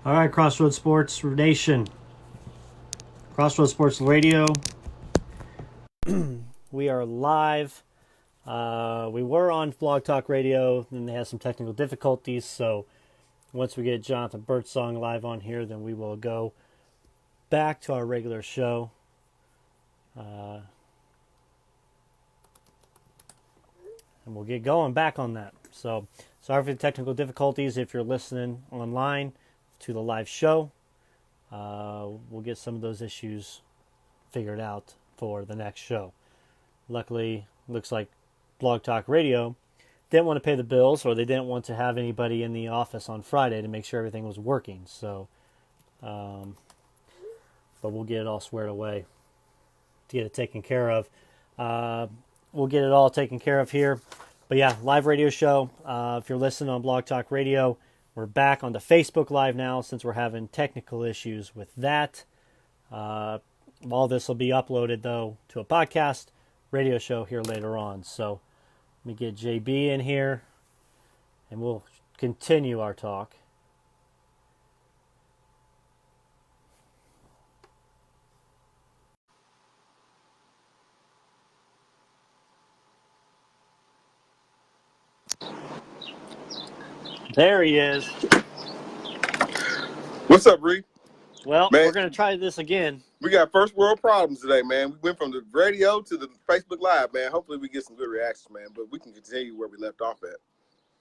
All right, Crossroads Sports Nation, Crossroads Sports Radio. We are live. We were on Blog Talk Radio, then they had some technical difficulties. So once we get Jonathan Birdsong live on here, then we will go back to our regular show. And we'll get going back on that. So sorry for the technical difficulties if you're listening online to the live show. We'll get some of those issues figured out for the next show. Luckily, looks like Blog Talk Radio didn't want to pay the bills, or they didn't want to have anybody in the office on Friday to make sure everything was working. So, but we'll get it all squared away to get it taken care of. We'll get it all taken care of here. But yeah, live radio show. If you're listening on Blog Talk Radio, we're back on the Facebook Live now since we're having technical issues with that. All this will be uploaded, though, to a podcast radio show here later on. So let me get JB in here, and we'll continue our talk. There he is. What's up, Reed? Well, Man, we're going to try this again. we got first world problems today, man. We went from the radio to the Facebook Live, man. Hopefully we get some good reactions, man. But we can continue where we left off at.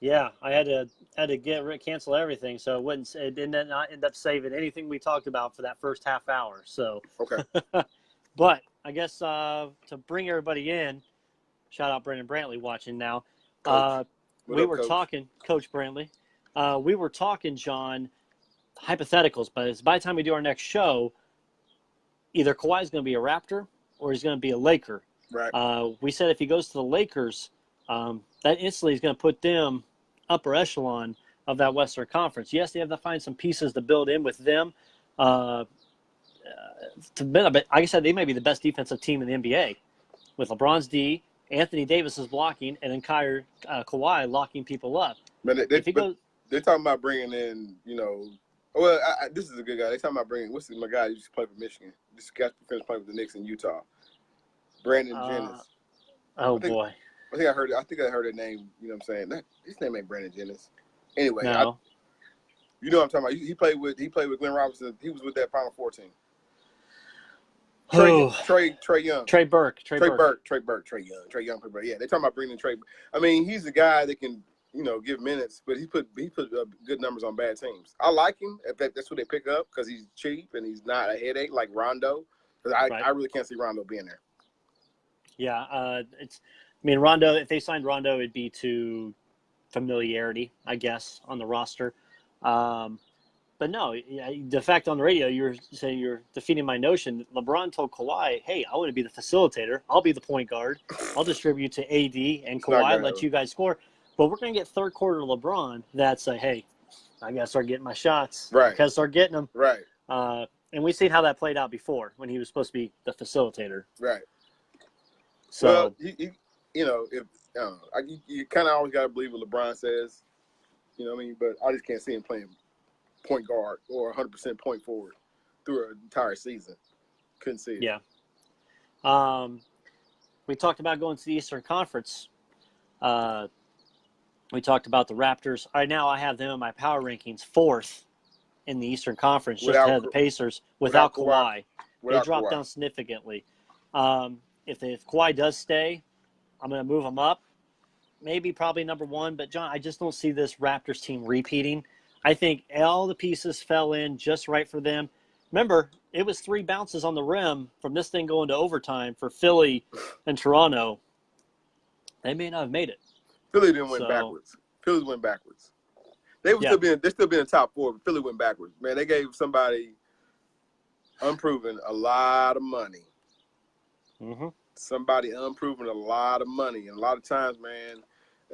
Yeah, I had to cancel everything, so it didn't not end up saving anything we talked about for that first half hour. So, Okay. but I guess to bring everybody in, shout out Brendan Brantley watching now. Coach. We were talking, Coach Brantley. We were talking, John, hypotheticals. But by the time we do our next show, either Kawhi's going to be a Raptor or he's going to be a Laker. Right. We said if he goes to the Lakers, that instantly is going to put them upper echelon of that Western Conference. Yes, they have to find some pieces to build in with them. But like I said, they may be the best defensive team in the NBA with LeBron's D, Anthony Davis is blocking, and then Kawhi locking people up. Man, they're talking about bringing in, this is a good guy. They're talking about bringing, what's my guy who used to play for Michigan? This guy finished playing with the Knicks in Utah. Brandon Jennings. Boy. I think I heard that name, you know what I'm saying? His name ain't Brandon Jennings. Anyway, no. You know what I'm talking about. He played with Glenn Robinson. He was with that Final Four team. Trey Young. Trey Burke. Trey Young. Yeah, they're talking about bringing Trey. I mean, he's a guy that can, give minutes, but he put good numbers on bad teams. I like him. If that's what they pick up because he's cheap and he's not a headache like Rondo. Because I really can't see Rondo being there. Yeah, Rondo. If they signed Rondo, it'd be to familiarity, I guess, on the roster. But no, the fact on the radio, you're saying you're defeating my notion. LeBron told Kawhi, hey, I want to be the facilitator. I'll be the point guard. I'll distribute to AD and Kawhi, let you guys score. But we're going to get third quarter LeBron that's like, hey, I got to start getting my shots. Right. Got to start getting them. Right. And we've seen how that played out before when he was supposed to be the facilitator. Right. So, well, you kind of always got to believe what LeBron says. You know what I mean? But I just can't see him playing point guard or 100% point forward through an entire season. Couldn't see it. Yeah. We talked about going to the Eastern Conference. We talked about the Raptors. Right now I have them in my power rankings fourth in the Eastern Conference, just ahead of the Pacers without Kawhi. They dropped down significantly. If Kawhi does stay, I'm going to move them up. Maybe probably number one. But, John, I just don't see this Raptors team repeating. I think all the pieces fell in just right for them. Remember, it was 3 bounces on the rim from this thing going to overtime for Philly and Toronto. They may not have made it. Philly didn't win backwards. Philly went backwards. They're still being top 4, but Philly went backwards. Man, they gave somebody unproven a lot of money. Mm-hmm. Somebody unproven a lot of money. And a lot of times, man,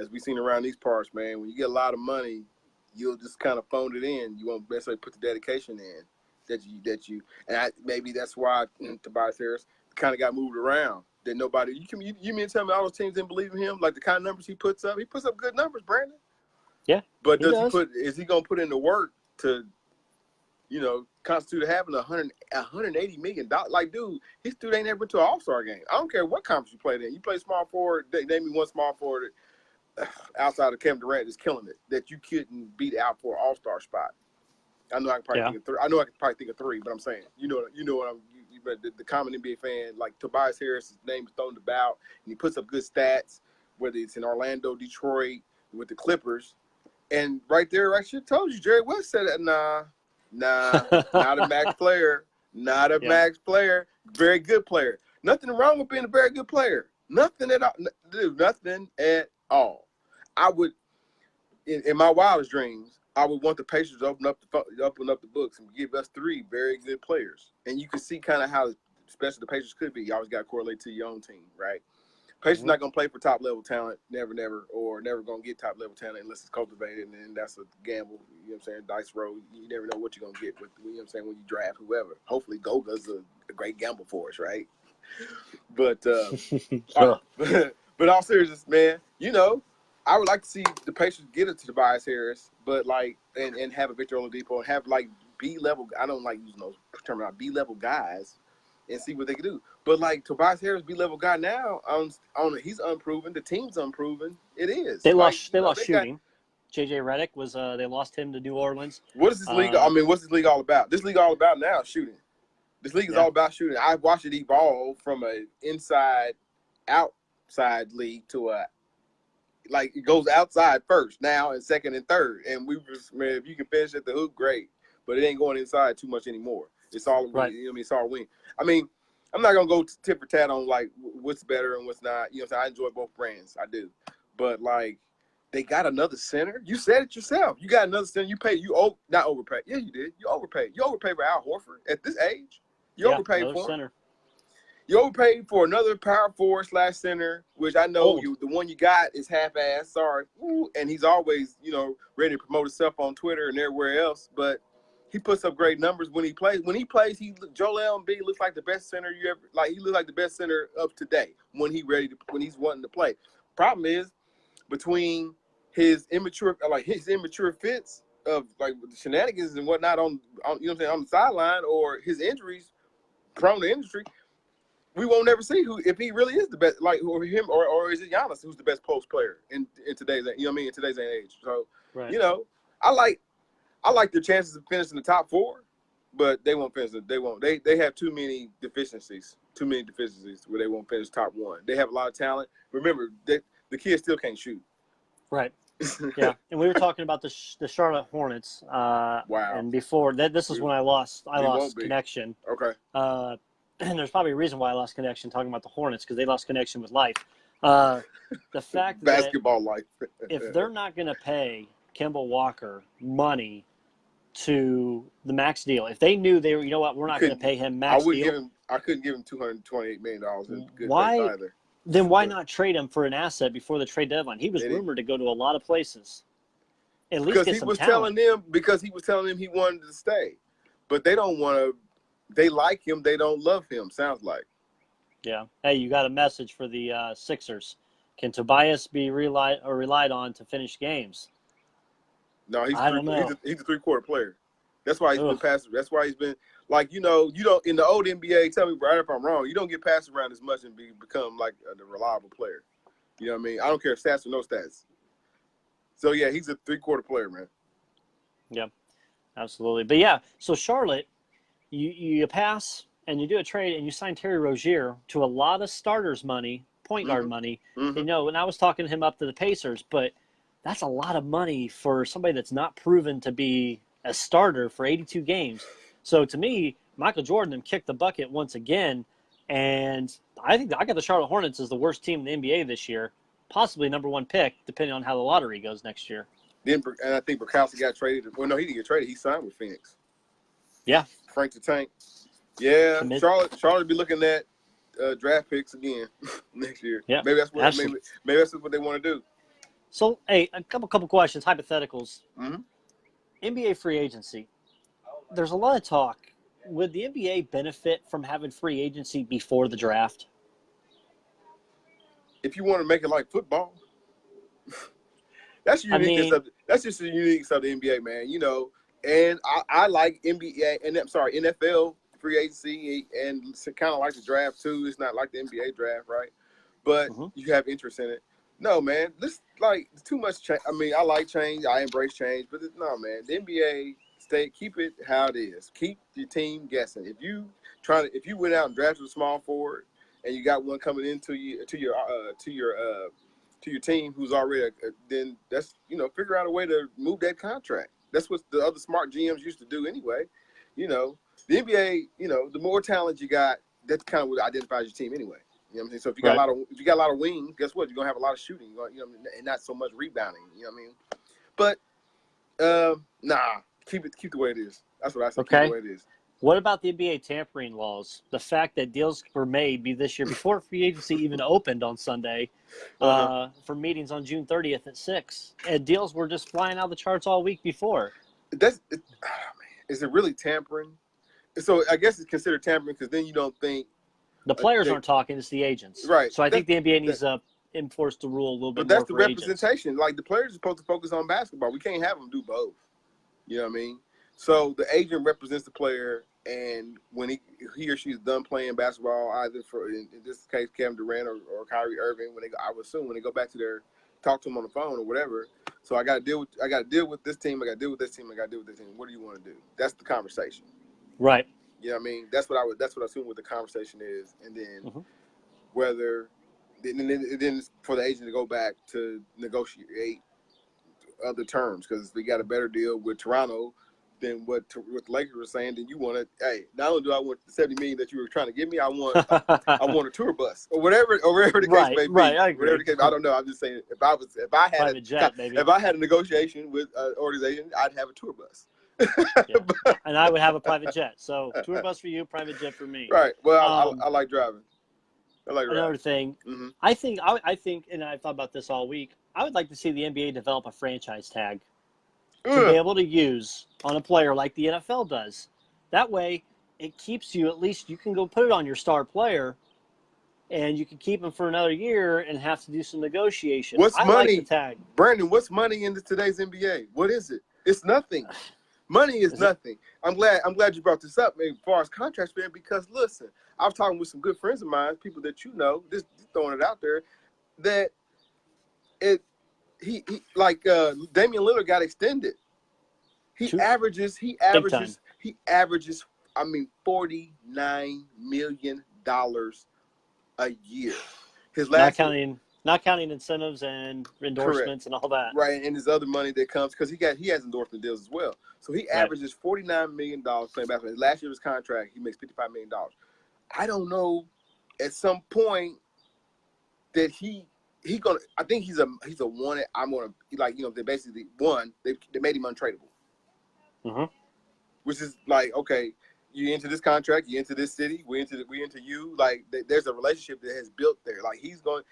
as we've seen around these parts, man, when you get a lot of money, you'll just kind of phone it in. You won't necessarily put the dedication in and maybe that's why Tobias Harris kind of got moved around. That nobody, you mean to tell me all those teams didn't believe in him? Like the kind of numbers he puts up? He puts up good numbers, Brandon. Yeah. But is he going to put in the work to constituted having $180 million. Like, dude, his dude ain't never been to an All-Star game. I don't care what conference you played in. You play small forward. Name me one small forward outside of Kevin Durant is killing it that you couldn't beat out for an All-Star spot. I know I can probably think of three. I know I can probably think of three, but I'm saying, what I'm. But the common NBA fan, like Tobias Harris, his name is thrown about, and he puts up good stats, whether it's in Orlando, Detroit, with the Clippers. And right there, I should have told you, Jerry West said that, nah, not a max player. Not a max player. Very good player. Nothing wrong with being a very good player. Nothing at all. Dude, nothing at all. I would, in my wildest dreams, I would want the Pacers to open up the books and give us three very good players. And you can see kind of how special the Pacers could be. You always got to correlate to your own team, right? Pacers not going to play for top-level talent, never, or never going to get top-level talent unless it's cultivated, and then that's a gamble, you know what I'm saying, dice roll. You never know what you're going to get with, you know what I'm saying, when you draft whoever. Hopefully Goga's a great gamble for us, right? But, but all seriousness, man, I would like to see the Pacers get it to Tobias Harris, but, like, and have a Victor Oladipo and have, like, B-level – I don't like using those terminology, B-level guys and see what they can do. But, like, Tobias Harris, B-level guy now, he's unproven. The team's unproven. It is. They lost shooting. J.J. Redick was they lost him to New Orleans. What is this league? What's this league all about? This league all about now is shooting. This league is all about shooting. I've watched it evolve from an inside-outside league to it goes outside first now and second and third. And if you can finish at the hoop, great. But it ain't going inside too much anymore. It's all right. It's all wing. I mean, I'm not gonna go tit for tat on like what's better and what's not. You know what I'm saying? I enjoy both brands. I do. But like they got another center. You said it yourself. You got another center. Not overpaid. Yeah, you did. You overpaid. You overpaid for Al Horford at this age. You overpaid for center. You overpaid for another power forward / center, which I know the one you got is half-assed. Sorry. Ooh, and he's always, ready to promote himself on Twitter and everywhere else. But he puts up great numbers when he plays. When he plays, Joel Embiid looks like the best center you ever – he looks like the best center of today when he's wanting to play. Problem is, between his immature fits of like the shenanigans and whatnot on on the sideline or his injuries, prone to injury, we won't ever see if he really is the best, or him or is it Giannis who's the best post player in today's in today's age. So I like their chances of finishing the top four, but they won't finish it. They won't. They have too many deficiencies where they won't finish top one. They have a lot of talent. Remember, the kids still can't shoot. Right. Yeah, and we were talking about the Charlotte Hornets. Wow. And before that, this is when I lost connection. Okay. And there's probably a reason why I lost connection talking about the Hornets because they lost connection with life. The fact basketball life. If they're not going to pay Kemba Walker money to the max deal, if they knew they were, we're not going to pay him max deal. I couldn't give him $228 million in good why? Either. Then why not trade him for an asset before the trade deadline? He was rumored to go to a lot of places. At least get some talent. Because he was telling them he wanted to stay, but they don't want to. They like him. They don't love him. Sounds like. Yeah. Hey, you got a message for the Sixers. Can Tobias be relied on to finish games? No, he's a three-quarter player. That's why he's been passing. That's why he's been you don't in the old NBA. Tell me right if I'm wrong. You don't get passed around as much and become like a reliable player. You know what I mean? I don't care if stats or no stats. So yeah, he's a three-quarter player, man. Yeah, absolutely. But yeah, so Charlotte. You pass and you do a trade and you sign Terry Rozier to a lot of starters money, point guard money. Mm-hmm. And I was talking him up to the Pacers, but that's a lot of money for somebody that's not proven to be a starter for 82 games. So to me, Michael Jordan kicked the bucket once again, and I think I got the Charlotte Hornets as the worst team in the NBA this year, possibly number one pick, depending on how the lottery goes next year. And I think Bukowski got traded. Well, no, he didn't get traded. He signed with Phoenix. Yeah. Frank the Tank. Yeah, Charlotte will be looking at draft picks again next year. Yeah, maybe that's what they want to do. So, hey, a couple questions, hypotheticals. Mm-hmm. NBA free agency. There's a lot of talk. Would the NBA benefit from having free agency before the draft? If you want to make it like football, that's unique. That's just the unique stuff of the NBA, man. And I like NBA and I'm sorry, NFL free agency and kind of like the draft too. It's not like the NBA draft, right? But Hmm. you have interest in it. No, man, this like too much change. I mean, I like change. I embrace change, but no, man, the NBA keep it how it is. Keep your team guessing. If you went out and drafted a small forward and you got one coming into you to your team who's already then that's figure out a way to move that contract. That's what the other smart GMs used to do anyway. You know, the NBA, the more talent you got, that's kind of what identifies your team anyway. You know what I'm saying? So if you got Right. a lot of wings, guess what? You're gonna have a lot of shooting, and not so much rebounding. You know what I mean? But nah, keep the way it is. That's what I say. Keep it the Okay. way it is. What about the NBA tampering laws? The fact that deals were made this year before free agency even opened on Sunday Uh-huh. for meetings on June 30th at 6. And deals were just flying out the charts all week before. Is it really tampering? So I guess it's considered tampering because then you don't think The players aren't talking, it's the agents. right. So I think the NBA needs to enforce the rule a little But bit that's more the for agents. representation. Like the players are supposed to focus on basketball. We can't have them do both. You know what I mean? So the agent represents the player, and when he or she is done playing basketball, either for in this case Kevin Durant or Kyrie Irving, I would assume when they go back to talk to them on the phone or whatever. So I got to deal with this team. I got to deal with this team. I got to deal with this team. What do you want to do? That's the conversation. Right. You know what I mean? That's what I assume what the conversation is, and then Mm-hmm. whether then for the agent to go back to negotiate other terms because we got a better deal with Toronto than what the Lakers were saying. Then you want to, hey, not only do I want the $70 million that you were trying to give me, I want a tour bus or whatever the case Right. may Right. be. I agree. Whatever the case, I don't know. I'm just saying Private jet, maybe. if I had a negotiation with an organization, I'd have a tour bus. Yeah. And I would have a private jet. So tour bus for you, private jet for me. Right. Well, I like driving. I like Another driving. thing, Mm-hmm. I think, and I've thought about this all week. I would like to see the NBA develop a franchise tag to be able to use on a player like the NFL does. That way, it keeps you, at least you can go put it on your star player, and you can keep him for another year and have to do some negotiation. What's I like the money, tag. Brandon? What's money in today's NBA? What is it? It's nothing. Money is nothing. I'm glad you brought this up, man, as far as contracts, man, because listen, I was talking with some good friends of mine, people that you know, just throwing it out there, that he like Damian Lillard got extended. He True. averages Big time. I mean $49 million a year. His Not last counting incentives and correct. endorsements and all that. Right, and his other money that comes because he has endorsement deals as well. So he Right. averages $49 million playing basketball. Last year's contract, he makes $55 million. I don't know. At some point, that he gonna. I think he's a one. I'm gonna like they basically they made him untradeable, Mm-hmm. which is like okay. You into this contract, you into this city, we into you. Like there's a relationship that has built there. Like he's going.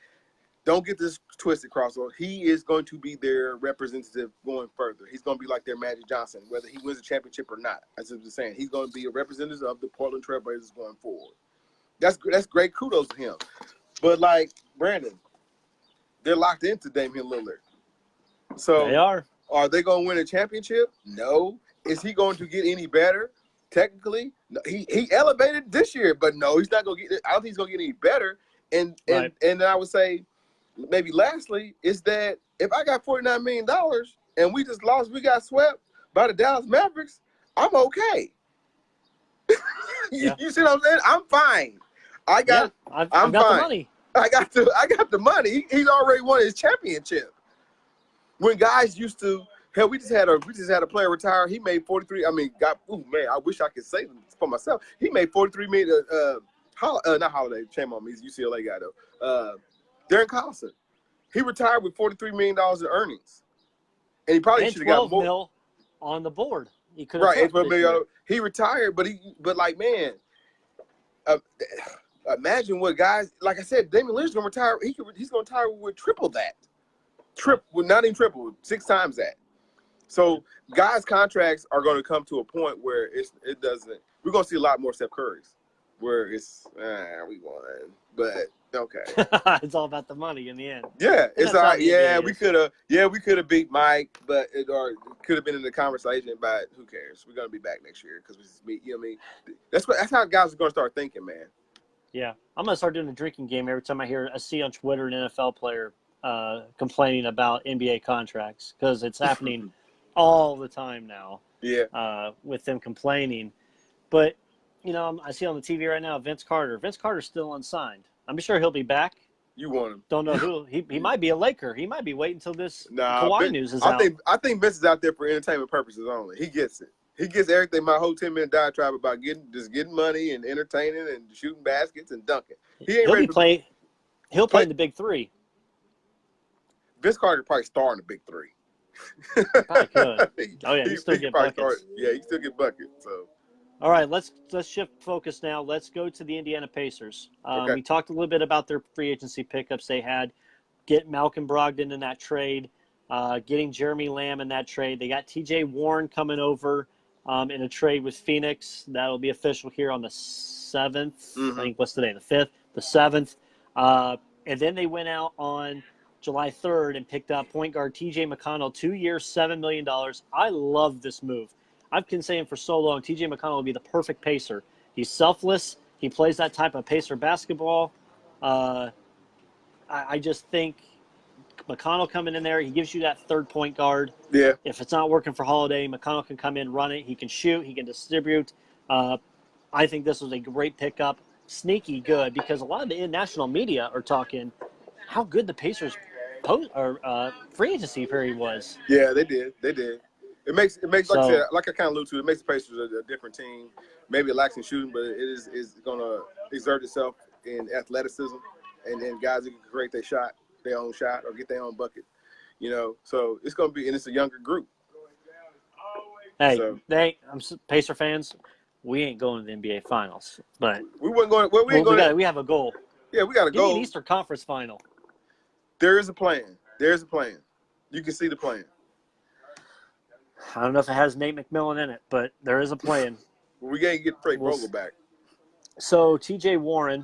Don't get this twisted, Crossroads. He is going to be their representative going further. He's going to be like their Magic Johnson, whether he wins a championship or not. As I was saying, he's going to be a representative of the Portland Trailblazers going forward. That's great. Kudos to him. But like Brandon, they're locked into Damian Lillard. They So are. they going to win a championship? No. Is he going to get any better? Technically, no. He elevated this year, but no, he's not going to get. I don't think he's going to get any better. And I would say. Maybe lastly is that if I got $49 million and we got swept by the Dallas Mavericks, I'm okay. Yeah. You see what I'm saying? I'm fine. I've got fine. the money. I got the money. He's already won his championship. When guys used to hell, we just had a player retire. He made 43. I mean, I wish I could say for myself. He made 43 million. Not Holiday. Shame on me. He's a UCLA guy though. Darren Collison. He retired with $43 million in earnings. And he probably should have got more. $12 million on the board. He could have right, $12 million. He retired, but man, imagine what guys, like I said, Damian Lillard's going to retire. He's going to retire with triple that. Not even triple, 6 times that. So guys' contracts are going to come to a point where it doesn't. We're going to see a lot more Steph Curry's, where it's we won, but Okay. It's all about the money in the end. Yeah, And it's that's all how right. the NBA Yeah, we could have beat Mike, but it or could have been in the conversation. But who cares? We're gonna be back next year because we just meet. You know what I mean? That's how guys are gonna start thinking, man. Yeah, I'm gonna start doing a drinking game every time I see on Twitter an NFL player complaining about NBA contracts because it's happening all the time now Yeah, with them complaining. But I see on the TV right now Vince Carter. Vince Carter's still unsigned. I'm sure he'll be back. you want him. Don't know who. He might be a Laker. He might be waiting until this Nah, Kawhi news is I out. think Vince is out there for entertainment purposes only. He gets it. He gets everything. My whole 10-minute diatribe about getting money and entertaining and shooting baskets and dunking. He ain't He'll ready be to playing. He'll play play. in the Big Three. Vince Carter probably star in the big three. He probably could. Oh yeah, he he still could get probably start. buckets. Yeah, he still get buckets. So All right, let's shift focus now. Let's go to the Indiana Pacers. okay, We talked a little bit about their free agency pickups they had. Get Malcolm Brogdon in that trade, getting Jeremy Lamb in that trade. They got T.J. Warren coming over in a trade with Phoenix. That'll be official here on the 7th. I think what's today? The 5th, the 7th. And then they went out on July 3rd and picked up point guard T.J. McConnell, 2 years, $7 million. I love this move. I've been saying for so long, T.J. McConnell will be the perfect pacer. He's selfless. He plays that type of pacer basketball. I just think McConnell coming in there, he gives you that third point guard. yeah, If it's not working for Holiday, McConnell can come in, run it. He can shoot. He can distribute. I think this was a great pickup. Sneaky good because a lot of the international media are talking how good the Pacers free agency period was. yeah, they did. It makes like I said, So, like I kind of alluded to, it makes the Pacers a different team. Maybe it lacks in shooting, but it is gonna exert itself in athleticism, and then guys who can create their own shot, or get their own bucket. So it's gonna be, and it's a younger group. hey, So Pacer fans, we ain't going to the NBA Finals, but we weren't going. Well, we ain't going. we have a goal. Yeah, we got to Give me an go. Eastern Conference Final. There is a plan. There's a plan. You can see the plan. I don't know if it has Nate McMillan in it, but there is a plan. We gotta get Frank Vogel back. So T.J. Warren,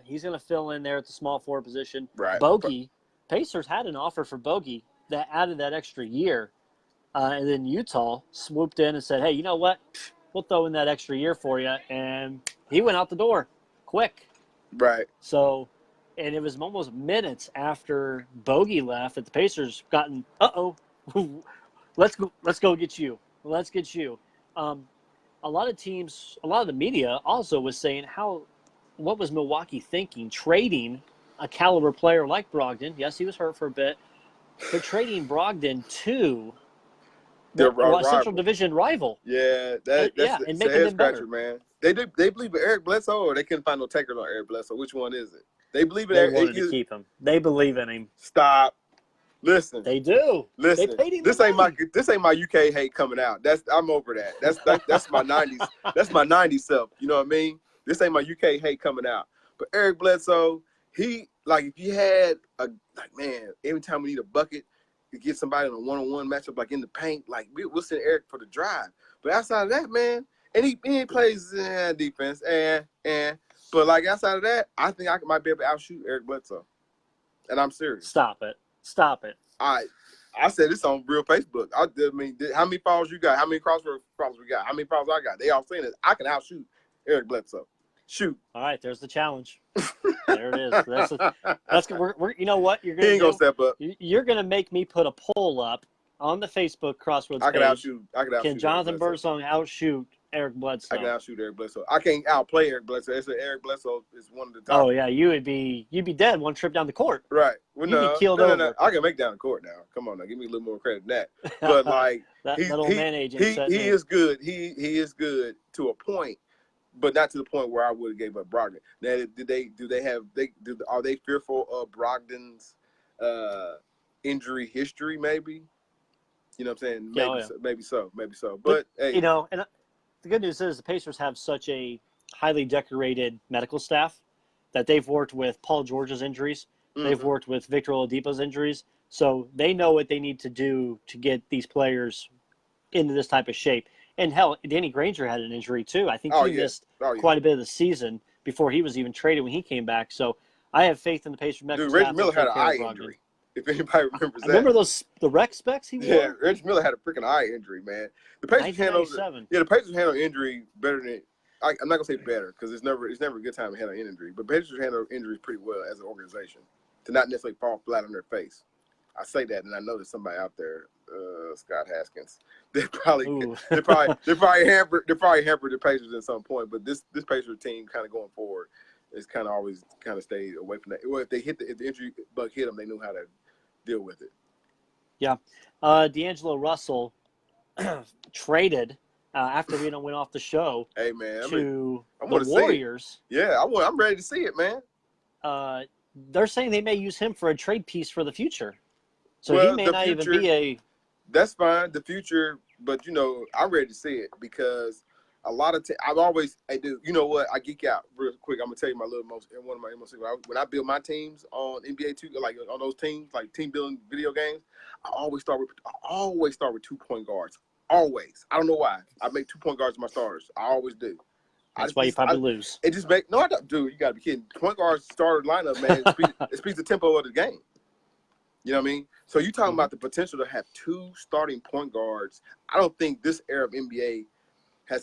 he's going to fill in there at the small forward position. Right. Bogey, Pacers had an offer for Bogey that added that extra year. And then Utah swooped in and said, hey, you know what? We'll throw in that extra year for you. And he went out the door quick. Right. So, and it was almost minutes after Bogey left that the Pacers gotten, let's go get you. Let's get you. A lot of teams, a lot of the media also was saying what was Milwaukee thinking, trading a caliber player like Brogdon? Yes, he was hurt for a bit, but trading Brogdon to a Central Division rival. Yeah, that's and the making head them scratcher, better. man. They believe in Eric Bledsoe, or they couldn't find no takers on Eric Bledsoe. Which one is it? They believe in They Eric. wanted to keep him. They believe in him. Stop. Listen. They do. Listen. They paid him This ain't my UK hate coming out. I'm over that. That's my 90s. That's my 90s self. You know what I mean? This ain't my UK hate coming out. But Eric Bledsoe, if you had man, every time we need a bucket, to get somebody in a one-on-one matchup, like in the paint, like we'll send Eric for the drive. But outside of that, man, and he plays defense, but like outside of that, I think I might be able to outshoot Eric Bledsoe, and I'm serious. Stop it. I said this on real Facebook. I mean, how many fouls you got? How many Crossroads fouls we got? How many fouls I got? They all saying it. I can outshoot Eric Bledsoe. Shoot. All right, there's the challenge. There it is. That's we're you know what you're gonna He ain't gonna step up. You're gonna make me put a poll up on the Facebook Crossroads I can page. outshoot. Can Jonathan Birdsong outshoot Eric Bledsoe? I can outshoot Eric Bledsoe. I can't outplay Eric Bledsoe. It's Eric Bledsoe is one of the top. Oh yeah, you'd be dead one trip down the court. Right. Well, you'd be keeled over. No. I can make down the court now. Come on now, give me a little more credit than that. But like that old man agent. He is good. He is good to a point, but not to the point where I would have gave up Brogdon. Now, are they fearful of Brogdon's injury history? Maybe. You know what I'm saying? Maybe so. But hey, and the good news is the Pacers have such a highly decorated medical staff that they've worked with Paul George's injuries. Mm-hmm. They've worked with Victor Oladipo's injuries. So they know what they need to do to get these players into this type of shape. And hell, Danny Granger had an injury too. I think he missed quite a bit of the season before he was even traded when he came back. So I have faith in the Pacers medical Dude, Reggie staff to Miller had take an care of eye Brogdon. injury. If anybody remembers I that. remember the rec specs he wore. Yeah, Reggie Miller had a freaking eye injury, man. The Pacers handled 1997. the Pacers handle injury better than I'm not gonna say better because it's never a good time to handle an injury, but Pacers handle injuries pretty well as an organization to not necessarily fall flat on their face. I say that, and I know there's somebody out there, Scott Haskins. They probably hampered the Pacers at some point, but this Pacers team kind of going forward is kind of always kind of stayed away from that. Well, if the injury bug hit them, they knew how to deal with it. Yeah, D'Angelo Russell traded after we went off the show. Hey man, to I the Warriors. Yeah, I'm ready to see it, man. They're saying they may use him for a trade piece for the future, so well, he may not even be a. That's fine, the future, but I'm ready to see it because a lot of I've always I do. You know what? I geek out real quick. I'm gonna tell you one of my most when I build my teams on NBA 2, like on those teams, like team building video games. I always start with 2-point guards. Always. I don't know why. I make 2-point guards my starters. I always do. That's why you probably lose. It just I don't, dude. You gotta be kidding. Point guards starter lineup, man. It speaks the tempo of the game. You know what I mean? So you talking about the potential to have 2 starting point guards. I don't think this era of NBA has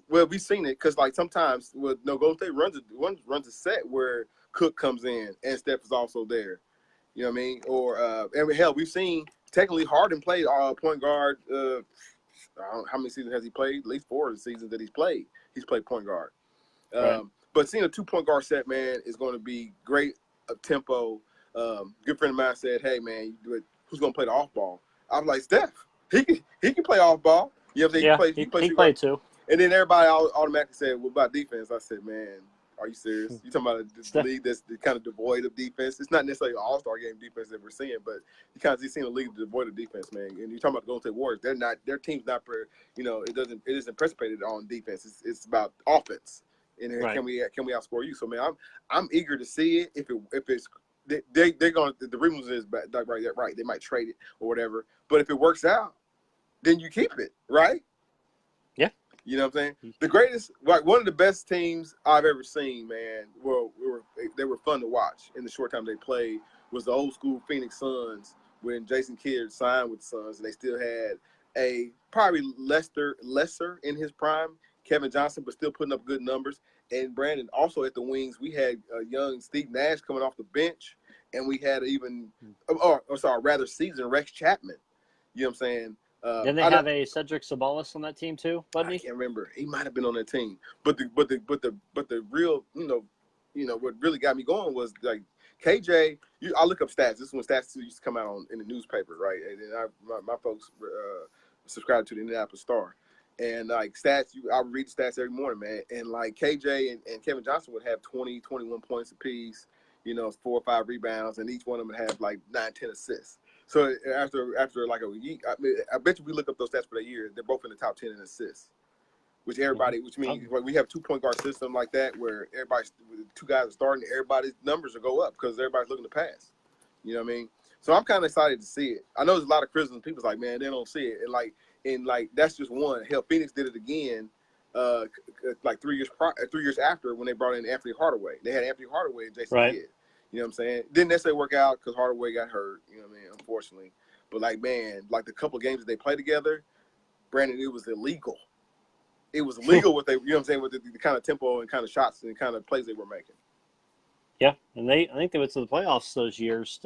we've seen it because like sometimes Golden State runs a set where Cook comes in and Steph is also there. You know what I mean? Or hell, we've seen technically Harden play point guard. I don't know how many seasons has he played? At least 4 of the seasons that he's played point guard. Right. But seeing a 2-point guard set, man, is going to be great tempo. Good friend of mine said, "Hey, man, who's going to play the off ball?" I was like, "Steph. He can play off ball. You know what I'm saying? He played too." And then everybody automatically said, "What about defense?" I said, "Man, are you serious? You talking about a league that's kind of devoid of defense? It's not necessarily an all-star game defense that we're seeing, but you kind of see a league devoid of defense, man. And you're talking about the Golden State Warriors. Their team's not it isn't precipitated on defense. It's about offense. And right. can we outscore you? So man, I'm eager to see it. If it's they're going the rumors is right. They might trade it or whatever. But if it works out, then you keep it, right? Yeah. You know what I'm saying? The greatest, like one of the best teams I've ever seen, man. Well, they were fun to watch in the short time they played. Was the old school Phoenix Suns when Jason Kidd signed with the Suns, and they still had a probably lesser in his prime, Kevin Johnson, but still putting up good numbers. And Brandon, also at the wings, we had a young Steve Nash coming off the bench, and we had rather seasoned Rex Chapman. You know what I'm saying? Didn't they have a Cedric Sabalas on that team too? Wasn't he? I can't remember. He might have been on that team. But the real what really got me going was like KJ. I look up stats. This is when stats used to come out in the newspaper, right? And then my folks subscribed to the Indianapolis Star, and like stats. I would read the stats every morning, man. And like KJ and Kevin Johnson would have 20, 21 points apiece. 4 or 5 rebounds, and each one of them would have like 9, 10 assists. So after like a week, I bet you we look up those stats for the year. They're both in the top 10 in assists, which means like we have 2-point guard system like that where everybody's 2 guys are starting, everybody's numbers will go up because everybody's looking to pass. You know what I mean? So I'm kind of excited to see it. I know there's a lot of criticism. People's like, man, they don't see it, and that's just one. Hell, Phoenix did it again, like 3 years after when they brought in Anthony Hardaway. They had Anthony Hardaway and Jason Kidd. You know what I'm saying? Didn't necessarily work out because Hardaway got hurt, you know what I mean, unfortunately. But, like, man, like the couple of games that they played together, Brandon, it was illegal. It was illegal what they, you know what I'm saying, with the kind of tempo and kind of shots and kind of plays they were making. Yeah, and I think they went to the playoffs those years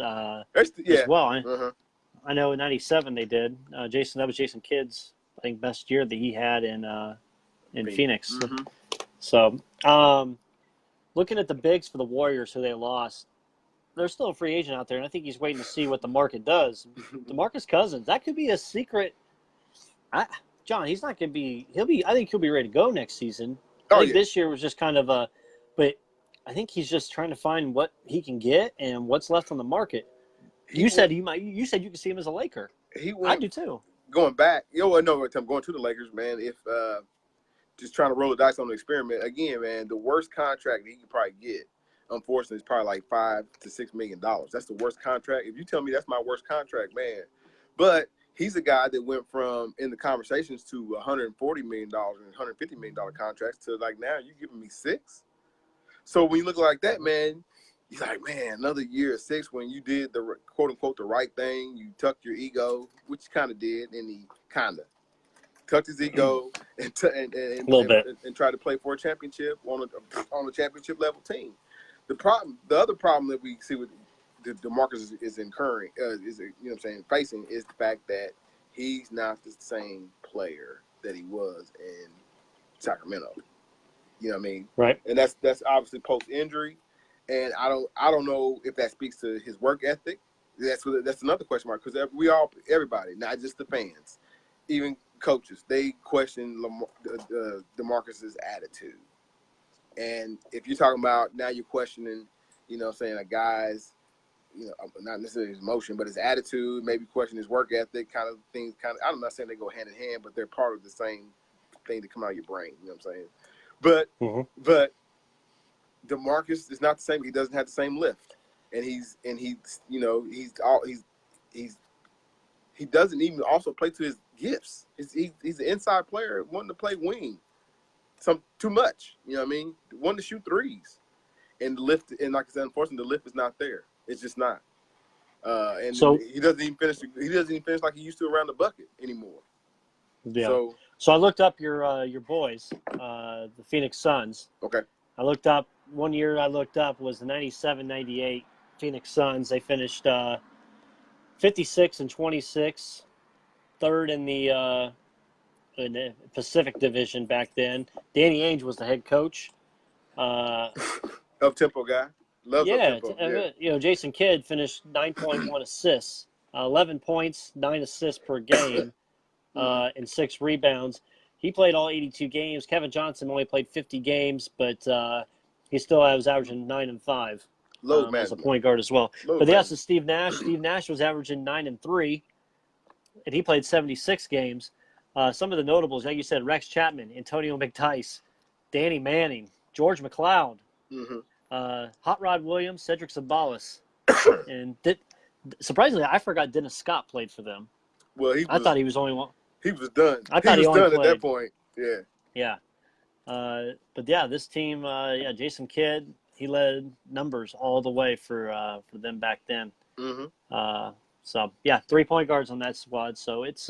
as well. I know in '97 they did. That was Jason Kidd's, I think, best year that he had in Phoenix. Mm-hmm. So, looking at the bigs for the Warriors who they lost, there's still a free agent out there, and I think he's waiting to see what the market does. DeMarcus Cousins, that could be a secret. John, he's not going to be – I think he'll be ready to go next season. I think this year was just kind of but I think he's just trying to find what he can get and what's left on the market. You said you could see him as a Laker. I do too. Going back, I'm going to the Lakers, man. If just trying to roll the dice on the experiment again, man, the worst contract that he could probably get, unfortunately, is probably like $5 to $6 million. That's the worst contract. If you tell me that's my worst contract, man, but he's a guy that went from in the conversations to $140 million and $150 million contracts to like now you're giving me $6. So when you look like that, man, he's like, man, another year of 6 when you did the quote unquote the right thing. You tucked your ego, which he kind of did, and he kind of tucked his ego and, A little bit. and tried to play for a championship on a championship level team. The other problem that we see with DeMarcus is incurring, is you know what I'm saying, facing, is the fact that he's not the same player that he was in Sacramento. You know what I mean? Right. And that's obviously post injury, and I don't know if that speaks to his work ethic. That's another question mark, because everybody, not just the fans, even coaches, they question DeMarcus's attitude. And if you're talking about now, you're questioning, you know what I'm saying, a guy's, you know, not necessarily his emotion, but his attitude, maybe question his work ethic, kind of things. I'm not saying they go hand in hand, but they're part of the same thing that come out of your brain. You know what I'm saying? But DeMarcus is not the same. He doesn't have the same lift, and he's you know, he doesn't even also play to his gifts. He's an inside player wanting to play wing, too much. You know what I mean? Wanting to shoot threes, and the lift, and like I said, unfortunately, the lift is not there. It's just not. And so he doesn't even finish. He doesn't even finish like he used to around the bucket anymore. yeah. So I looked up your boys, the Phoenix Suns. Okay. I looked up one year. I looked up was the 97-98 Phoenix Suns. They finished 56-26, third in the Pacific Division back then. Danny Ainge was the head coach. Up tempo guy. Loves up tempo. Yeah. You know, Jason Kidd finished 9.1 assists, 11 points, 9 assists per game, and 6 rebounds. He played all 82 games. Kevin Johnson only played 50 games, but he still was averaging 9 and 5 as a point guard as well. But they also Steve Nash. Steve Nash was averaging 9 and 3, and he played 76 games. Some of the notables, like you said, Rex Chapman, Antonio McDyess, Danny Manning, George McLeod, Hot Rod Williams, Cedric Sabalas, and surprisingly, I forgot Dennis Scott played for them. Well, I thought he was only one. He was done. I thought he was done played. at that point. Yeah. Yeah. But yeah, this team, Jason Kidd, he led numbers all the way for them back then. So yeah, 3 point guards on that squad. So it's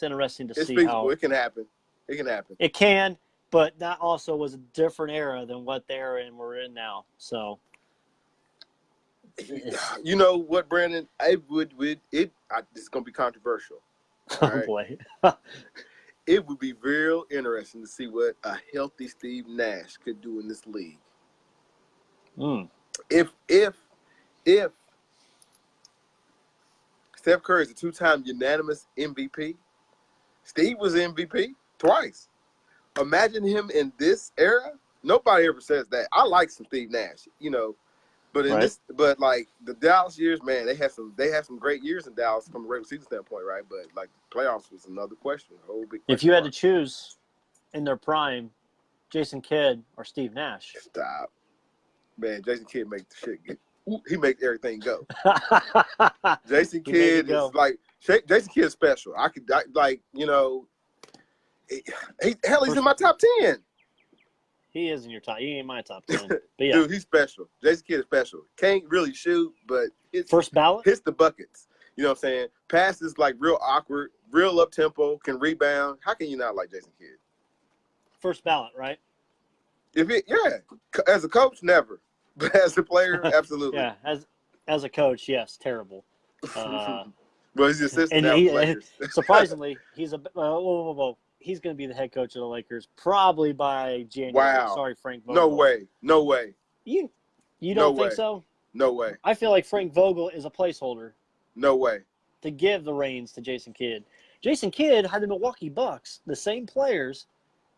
interesting to see how it can happen. It can happen. It can, but that also was a different era than what they're in. We're in now. So you know what, Brandon? This is gonna be controversial. Oh boy. It would be real interesting to see what a healthy Steve Nash could do in this league. If Steph Curry is a 2-time unanimous MVP, Steve was MVP twice. Imagine him in this era. Nobody ever says that. I like some Steve Nash, you know, but but like the Dallas years, man, they had some great years in Dallas from a regular season standpoint, right? But like playoffs was another question. A whole big question. If you had to choose in their prime, Jason Kidd or Steve Nash? Stop, man. Jason Kidd make the shit get. He make everything go. Jason Kidd is like Jason Kidd is special. You know, he's in my top 10. He is in your top. He ain't my top 10. But yeah, dude, he's special. Jason Kidd is special. Can't really shoot, but first ballot hits the buckets. You know what I'm saying? Passes like real awkward, real up tempo, can rebound. How can you not like Jason Kidd? First ballot, right? As a coach, never. But as a player, absolutely. Yeah, as a coach, yes, terrible. Well, he's the assistant now for the Lakers. Surprisingly, he's he's going to be the head coach of the Lakers probably by January. Wow. Sorry, Frank Vogel. No way. You don't think so? No way. I feel like Frank Vogel is a placeholder. No way. To give the reins to Jason Kidd. Jason Kidd had the Milwaukee Bucks, the same players.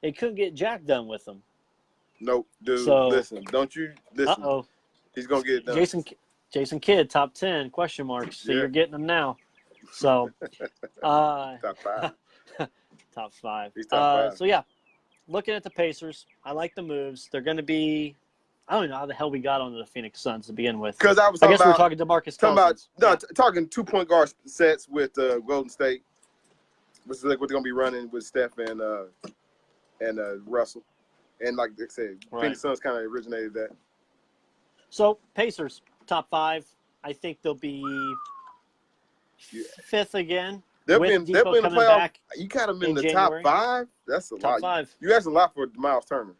They couldn't get jack done with them. Nope, dude. So, listen, don't you listen. Uh-oh. He's gonna get it done. Jason Kidd, top 10 question marks. So you're getting them now. So top 5. Top 5. He's top 5. So yeah, looking at the Pacers, I like the moves. They're going to be. I don't know how the hell we got onto the Phoenix Suns to begin with. Because I guess we're talking DeMarcus Cousins. Talking 2-point guard sets with Golden State. Which is like what they're gonna be running with Steph and Russell. And like I said, Phoenix Suns kind of originated that. So Pacers top 5. I think they'll be Yeah. 5th again They'll be with in the Depot coming playoff. back You got them in in the top January. 5. That's a Top lot. 5. You asked a lot for Miles Turner,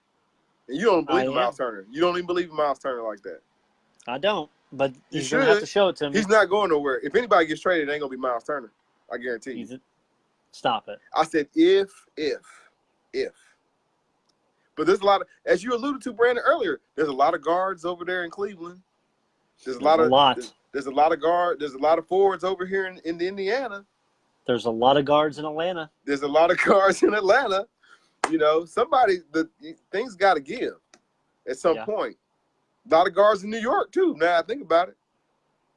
and you don't I believe in am. Miles Turner. You don't even believe in Miles Turner like that. I don't, but You he's going to have should. to show it to me. He's not going nowhere. If anybody gets traded, it ain't gonna be Miles Turner. I guarantee you. Stop it. I said if. But there's a lot of, as you alluded to, Brandon, earlier. There's a lot of guards over there in Cleveland. There's a lot. There's a lot of guard. There's a lot of forwards over here in Indiana. There's a lot of guards in Atlanta. There's a lot of guards in Atlanta. You know, things got to give at some point. A lot of guards in New York too. Now I think about it.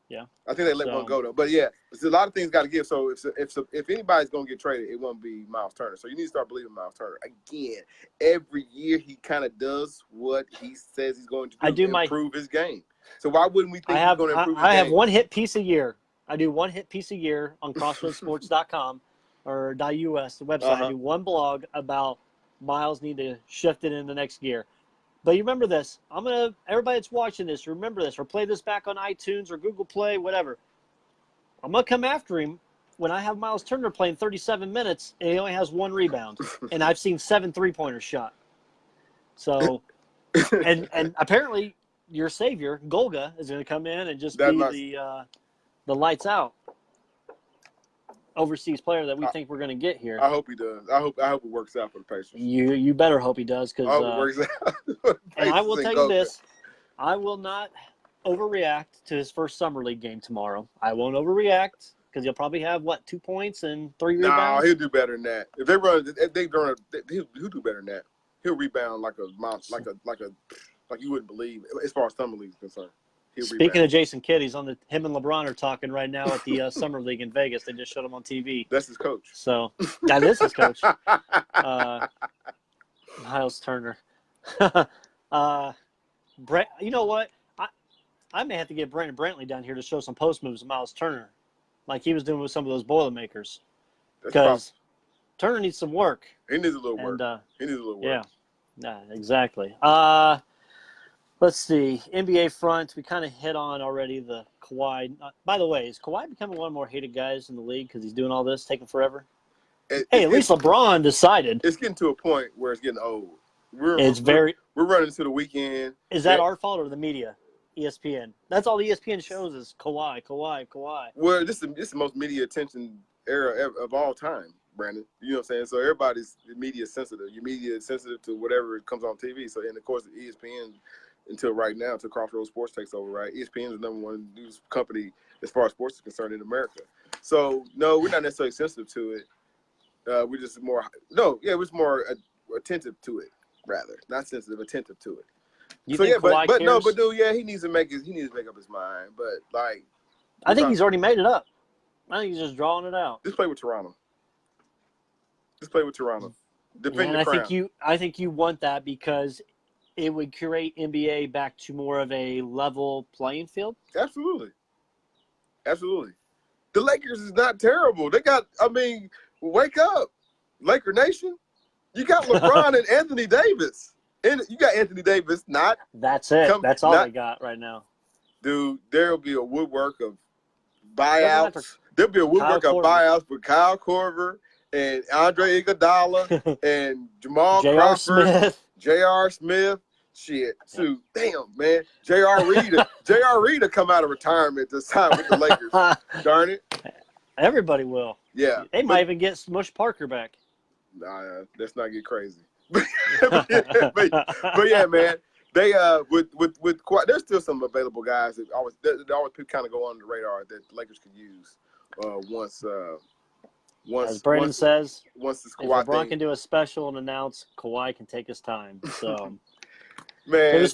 Yeah. I think they let one go though. But yeah, there's a lot of things got to give. So if anybody's gonna get traded, it won't be Miles Turner. So you need to start believing Miles Turner again. Every year he kind of does what he says he's going to do. Improve his game. So why wouldn't we think he's going to improve his game? I have one hit piece a year. I do one hit piece a year on crossroadsports.com or .us, the website. I do one blog about Miles need to shift it in the next gear. But you remember this. Everybody that's watching this, remember this, or play this back on iTunes or Google Play, whatever. I'm going to come after him when I have Miles Turner playing 37 minutes and he only has 1 rebound. And I've seen 7 3-pointers shot. So, and apparently your savior, Golga, is going to come in and just be the lights out overseas player that we think we're going to get here. I hope he does. I hope it works out for the Pacers. You better hope he does. I hope it works out. And I will tell you this. I will not overreact to his first summer league game tomorrow. I won't overreact because he'll probably have, 2 points and 3 rebounds? No, he'll do better than that. If he'll do better than that. He'll rebound like you wouldn't believe as far as summer league is concerned. Speaking of Jason Kidd, him and LeBron are talking right now at the summer league in Vegas. They just showed him on TV. That's his coach. So that is his coach, Miles Turner. You know what? I may have to get Brandon Brantley down here to show some post moves of Miles Turner, like he was doing with some of those Boilermakers. Because Turner needs some work. He needs a little work. He needs a little work. Yeah, exactly. Let's see. NBA front, we kind of hit on already the Kawhi. By the way, is Kawhi becoming one of the more hated guys in the league because he's doing all this, taking forever? At least LeBron decided. It's getting to a point where it's getting old. We're running into the weekend. Is that our fault or the media? ESPN. That's all ESPN shows is Kawhi. Well, this is the most media attention era of all time, Brandon. You know what I'm saying? So everybody's media sensitive. You're media sensitive to whatever comes on TV. So, and of course, ESPN, until right now, until Crossroads Sports takes over, right? ESPN is the number one news company as far as sports is concerned in America. So, no, we're not necessarily sensitive to it. We're just more attentive to it, rather. Not sensitive, attentive to it. He needs to make up his mind. But I think he's already made it up. I think he's just drawing it out. Just play with Toronto. Defend your crown. I think you want that because it would create NBA back to more of a level playing field. Absolutely. The Lakers is not terrible. Wake up, Laker Nation. You got LeBron and Anthony Davis. And you got Anthony Davis, not. That's it. That's all they got right now. Dude, there'll be a woodwork of buyouts. There'll be a woodwork of buyouts for Kyle Korver and Andre Iguodala and Jamal Crawford, J.R. Smith. Shit, too. Damn, man. J.R. Reed come out of retirement to sign with the Lakers. Darn it. Everybody will. Yeah. They might even get Smush Parker back. Nah, let's not get crazy. but yeah, man. They with Kawhi, there's still some available guys that always kind of go on the radar that the Lakers could use once as Brandon says, once this Kawhi if LeBron can do a special and announce Kawhi can take his time. So man, it was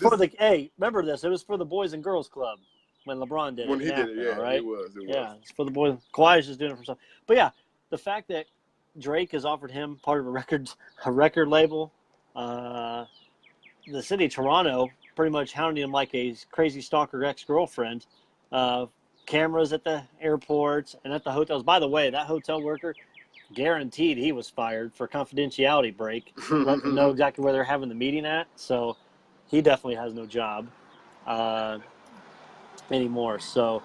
remember this? It was for the Boys and Girls Club when LeBron did it. When he did it, yeah, right? It was. Yeah, it's for the boys. Kawhi is just doing it for himself. But yeah, the fact that Drake has offered him part of a record label. The city of Toronto pretty much hounding him like a crazy stalker ex-girlfriend. Cameras at the airports and at the hotels. By the way, that hotel worker guaranteed he was fired for confidentiality break. Let them know exactly where they're having the meeting at. So he definitely has no job. anymore. So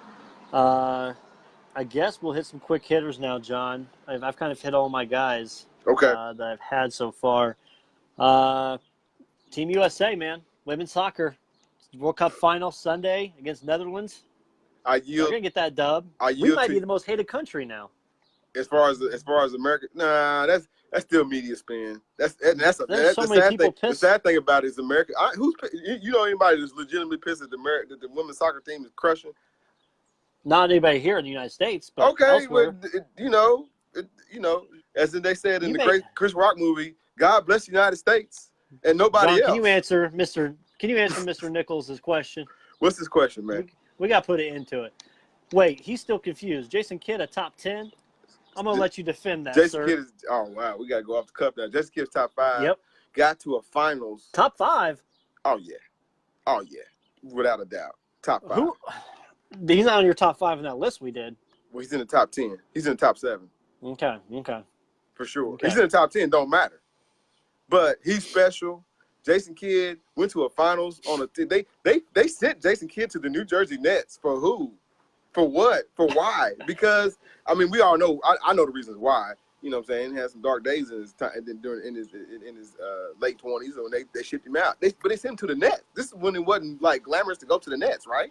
I guess we'll hit some quick hitters now, John. I've kind of hit all my guys Okay. that I've had so far. Uh, Team USA, man, women's soccer, World Cup final Sunday against Netherlands. I They're yield. gonna get that dub. I We yield might to be the most hated country now. as far as America. Nah, that's still media spin. That's There's so the many sad thing. people The pissed. sad thing about it is America. You know anybody that's legitimately pissed at that the women's soccer team is crushing? Not anybody here in the United States, but Okay, elsewhere. you know, as they said in You the may, great Chris Rock movie, God bless the United States and nobody John. Can you else. answer Mr. Can you answer Mr. Nichols' question? What's this question, man? We got to put it into it. Wait, he's still confused. Jason Kidd, a top 10? I'm going to let you defend that, Jason sir. Kidd is. Oh wow, we gotta go off the cuff now. Jason Kidd's top 5. Yep. Got to a finals. Top 5? Oh yeah, without a doubt, top 5. Who? He's not on your top 5 in that list we did. Well, he's in the top 10. He's in the top 7 Okay. for sure. Okay. He's in the top 10. Don't matter, but he's special. Jason Kidd went to a finals on a. They sent Jason Kidd to the New Jersey Nets for who? For what? For why? Because I mean, we all know. I know the reasons why. You know what I'm saying? He had some dark days in his time, in his late 20s when they shipped him out. But they sent him to the Nets. This is when it wasn't like glamorous to go to the Nets, right?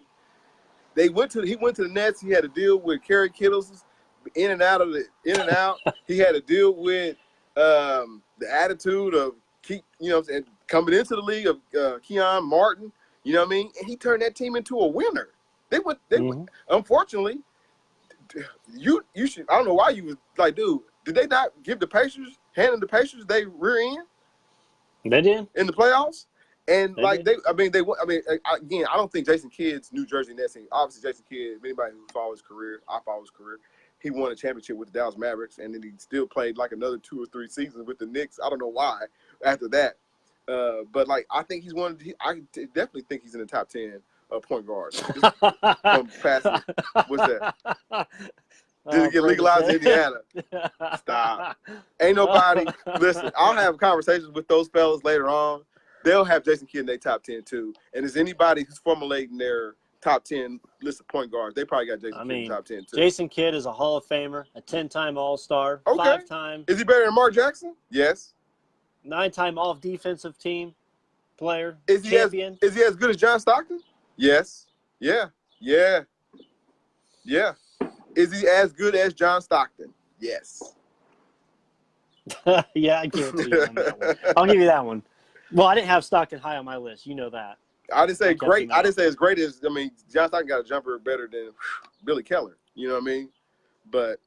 He went to the Nets. He had to deal with Kerry Kittles in and out. He had to deal with the attitude of coming into the league of Keon Martin. You know what I mean? And he turned that team into a winner. They went. Unfortunately, you should. I don't know why you was like, dude. Did they not give the Pacers, handing the Pacers they rear end? They did In the playoffs. And again, I don't think Jason Kidd's New Jersey Nets team. Obviously, Jason Kidd. Anybody who follows his career, I follow his career. He won a championship with the Dallas Mavericks, and then he still played like another 2 or 3 seasons with the Knicks. I don't know why. After that, but like I think he's one. I definitely think he's in the top 10 point guards. From passing. What's that? Did it get legalized in Indiana? Stop. Ain't nobody. Listen, I'll have conversations with those fellas later on. They'll have Jason Kidd in their top 10 too. And is anybody who's formulating their top 10 list of point guards, they probably got Jason Kidd in the top 10 too. Jason Kidd is a Hall of Famer, a 10-time All-Star, Okay. 5-time. Is he better than Mark Jackson? Yes. 9-time All-Defensive Team player, is he champion. Is he as good as John Stockton? Yes. Yeah. Is he as good as John Stockton? Yes. Yeah, I give it to you on that one. I'll give you that one. Well, I didn't have Stockton high on my list. You know that. I didn't say great. I didn't say as great as. I mean, John Stockton got a jumper better than Billy Keller. You know what I mean? But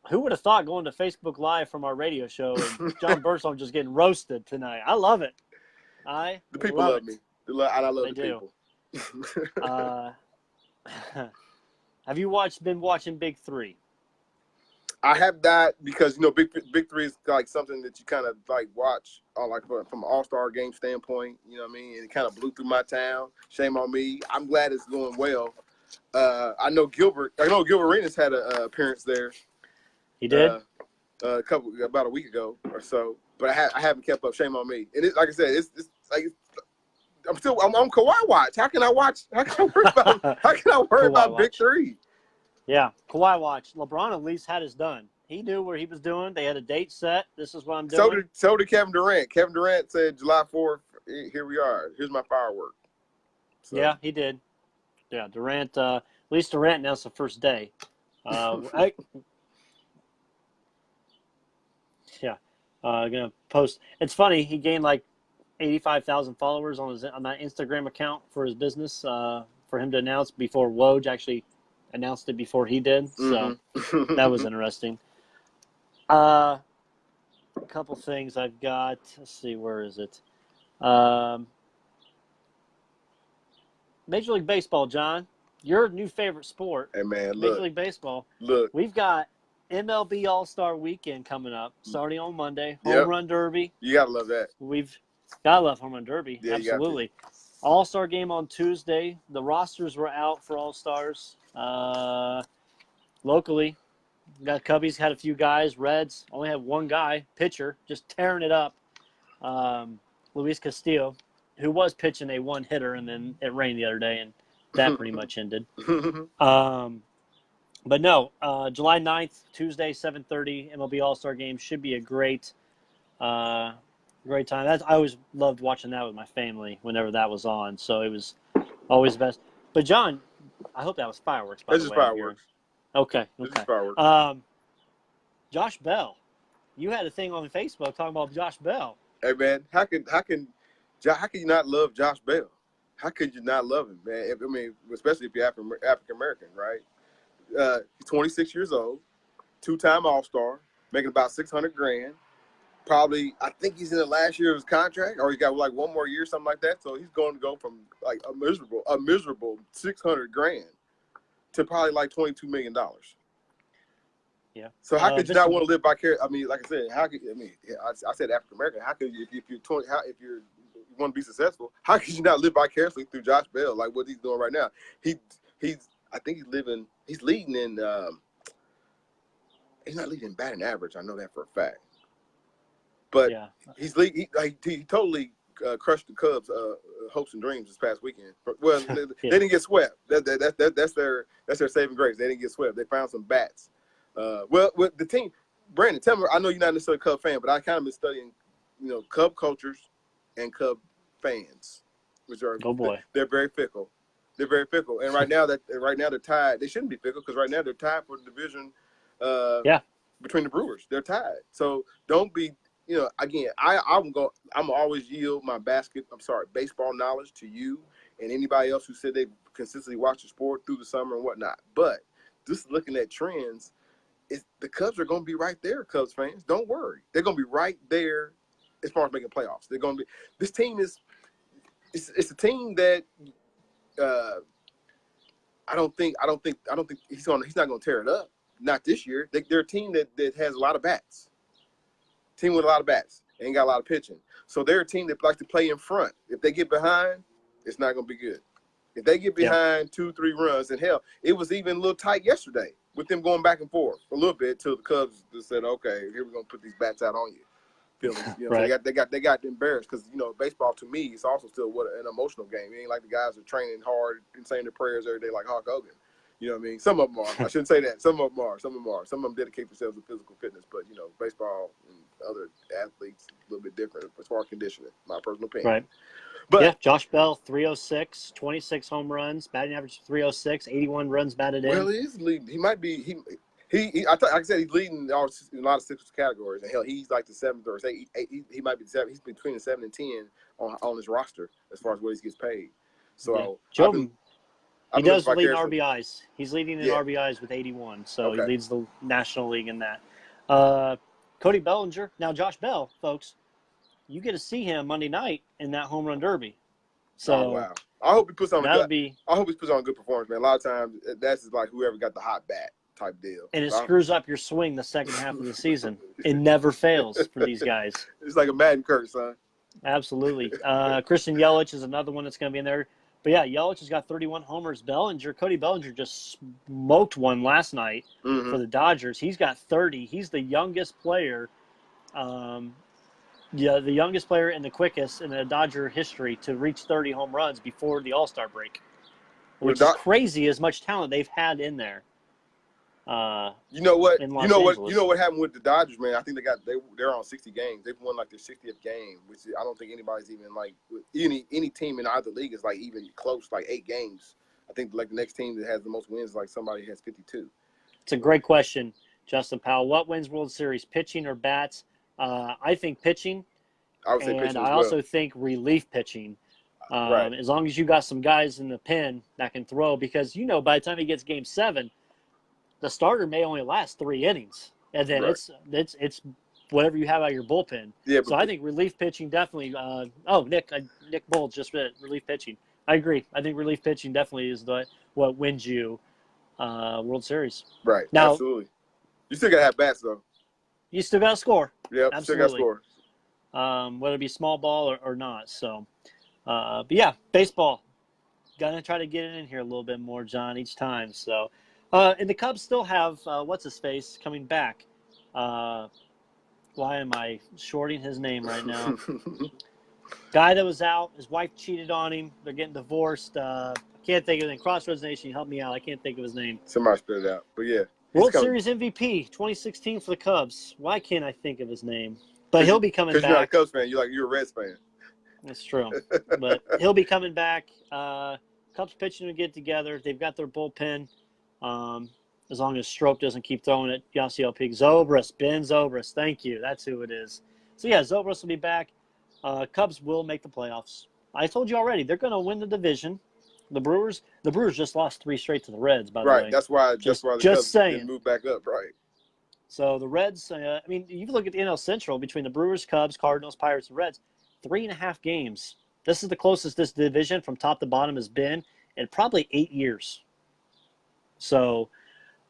who would have thought going to Facebook Live from our radio show and John Birdsong just getting roasted tonight? I love it. The people love me. And I love the people. Have you been watching Big 3? I have that because Big 3 is like something that you kind of like watch like from an All-Star game standpoint. You know what I mean? And it kind of blew through my town. Shame on me. I'm glad it's going well. I know Gilbert Arenas had an appearance there. He did about a week ago or so, but I haven't kept up. Shame on me. And like I said, it's like I'm Kawhi watch. How can I worry about Big 3? Yeah, Kawhi watch. LeBron at least had his done. He knew where he was doing. They had a date set. This is what I'm doing. So did Kevin Durant. Kevin Durant said July 4th, here we are. Here's my firework. So. Yeah, he did. Yeah, Durant. At least Durant announced the first day. Gonna post. It's funny. He gained like 85,000 followers on that Instagram account for his business. For him to announce before Woj actually announced it before he did. So that was interesting. A couple things I've got. Let's see, where is it? Major League Baseball, John. Your new favorite sport. Hey man, Major League Baseball. Look. We've got MLB All-Star Weekend coming up, starting on Monday. Home Run Derby. You gotta love that. We've gotta love Home Run Derby. Yeah, absolutely. All-Star game on Tuesday. The rosters were out for All-Stars. Locally, we got Cubbies had a few guys. Reds only had one guy, pitcher, just tearing it up. Luis Castillo, who was pitching a one-hitter, and then it rained the other day, and that pretty much ended. But no, July 9th, Tuesday, 7:30, MLB All-Star Game should be a great great time. I always loved watching that with my family whenever that was on, so it was always best. But John, I hope that was fireworks, by It's the just way, I'm hearing. fireworks. Okay. It's just fireworks. Josh Bell, you had a thing on Facebook talking about Josh Bell. Hey man, how can you not love Josh Bell? How could you not love him, man? I mean, especially if you're African American, right? He's 26 years old, 2-time All-Star, making about $600,000. Probably, I think he's in the last year of his contract, or he got like one more year, something like that. So he's going to go from like a miserable $600,000 to probably like $22 million. Yeah. So how could you not want to live vicariously? I mean, like I said, I said African American. How could you, if you want to be successful, how could you not live vicariously through Josh Bell, like what he's doing right now? I think he's leading in. He's not leading in batting average. I know that for a fact. But yeah, he totally crushed the Cubs' hopes and dreams this past weekend. Well, they didn't get swept. That's their saving grace. They didn't get swept. They found some bats. With the team, Brandon, tell me. I know you're not necessarily a Cub fan, but I kind of been studying, Cub cultures and Cub fans, which are they're very fickle. They're very fickle, and right now they're tied. They shouldn't be fickle because right now they're tied for the division. Between the Brewers, they're tied. So don't be. Again, I'm always yield my baseball knowledge to you and anybody else who said they consistently watch the sport through the summer and whatnot. But just looking at trends, the Cubs are going to be right there, Cubs fans. Don't worry. They're going to be right there as far as making playoffs. They're going to be – this team is – it's a team that I don't think he's not going to tear it up. Not this year. They're a team that has a lot of bats. Team with a lot of bats. They ain't got a lot of pitching. So they're a team that likes to play in front. If they get behind, it's not going to be good. If they get behind 2-3 runs, and hell, it was even a little tight yesterday with them going back and forth a little bit till the Cubs just said, okay, here we're going to put these bats out on you. Right. So they got embarrassed because, baseball to me is also still an emotional game. It ain't like the guys are training hard and saying their prayers every day like Hulk Hogan. You know what I mean? Some of them are. I shouldn't say that. Some of them are. Some of them dedicate themselves to physical fitness. But, baseball and other athletes a little bit different as far as conditioning, my personal opinion. Right. But Josh Bell, 306, 26 home runs, batting average 306, 81 runs batted in. Well, he's leading. He might be. Like I said, he's leading in a lot of six categories. And hell, he's like the 7th or 8th. He might be the 7th. He's between the 7 and 10 on his roster as far as what he gets paid. So he does lead in RBIs. He's leading in RBIs with 81, so he leads the National League in that. Cody Bellinger. Now, Josh Bell, folks, you get to see him Monday night in that home run derby. So, wow. I hope he puts on a good performance, man. A lot of times, that's just like whoever got the hot bat type deal. And it screws up your swing the second half of the season. It never fails for these guys. It's like a Madden curse, son. Absolutely. Christian Yelich is another one that's going to be in there. But, yeah, Yelich has got 31 homers. Cody Bellinger just smoked one last night for the Dodgers. He's got 30. He's the youngest player, the youngest player and the quickest in the Dodger history to reach 30 home runs before the All-Star break, which is crazy as much talent they've had in there. You know what Angeles. happened with the Dodgers, man? I think they're on 60 games. They've won like their 60th game, which I don't think anybody's even like any team in either league is like even close, like 8 games. I think like the next team that has the most wins, like somebody has 52. It's a great question, Justin Powell. What wins World Series, pitching or bats? I think pitching. I would say pitching as well. I also think relief pitching. Right. As long as you got some guys in the pen that can throw, because by the time he gets Game 7. The starter may only last 3 innings, and then it's whatever you have out of your bullpen. Yeah, so I think relief pitching definitely. Nick Bull just read relief pitching. I agree. I think relief pitching definitely is what wins you World Series. Right. Now, absolutely. You still gotta have bats though. You still gotta score. Yeah, still gotta score. Whether it be small ball or not. So, but yeah, baseball. Gonna try to get it in here a little bit more, John, each time. So. And the Cubs still have what's-his-face coming back. Why am I shorting his name right now? Guy that was out, his wife cheated on him. They're getting divorced. Can't think of his name. Crossroads Nation, help me out. I can't think of his name. Somebody spit it out. But yeah, he's World coming. Series MVP, 2016 for the Cubs. Why can't I think of his name? But Because he'll be coming you're not a back. Cubs fan. You're a Reds fan. That's true. But he'll be coming back. Cubs pitching to get together. They've got their bullpen. As long as Strope doesn't keep throwing it, Yasiel Puig. Zobrist, Ben Zobrist. Thank you. That's who it is. So, yeah, Zobrist will be back. Cubs will make the playoffs. I told you already, they're going to win the division. The Brewers just lost 3 straight to the Reds, by the way. Right. That's why the Cubs saying. didn't move back up. Right. So the Reds, you look at the NL Central between the Brewers, Cubs, Cardinals, Pirates, and Reds, 3.5 games. This is the closest this division from top to bottom has been in probably 8 years. So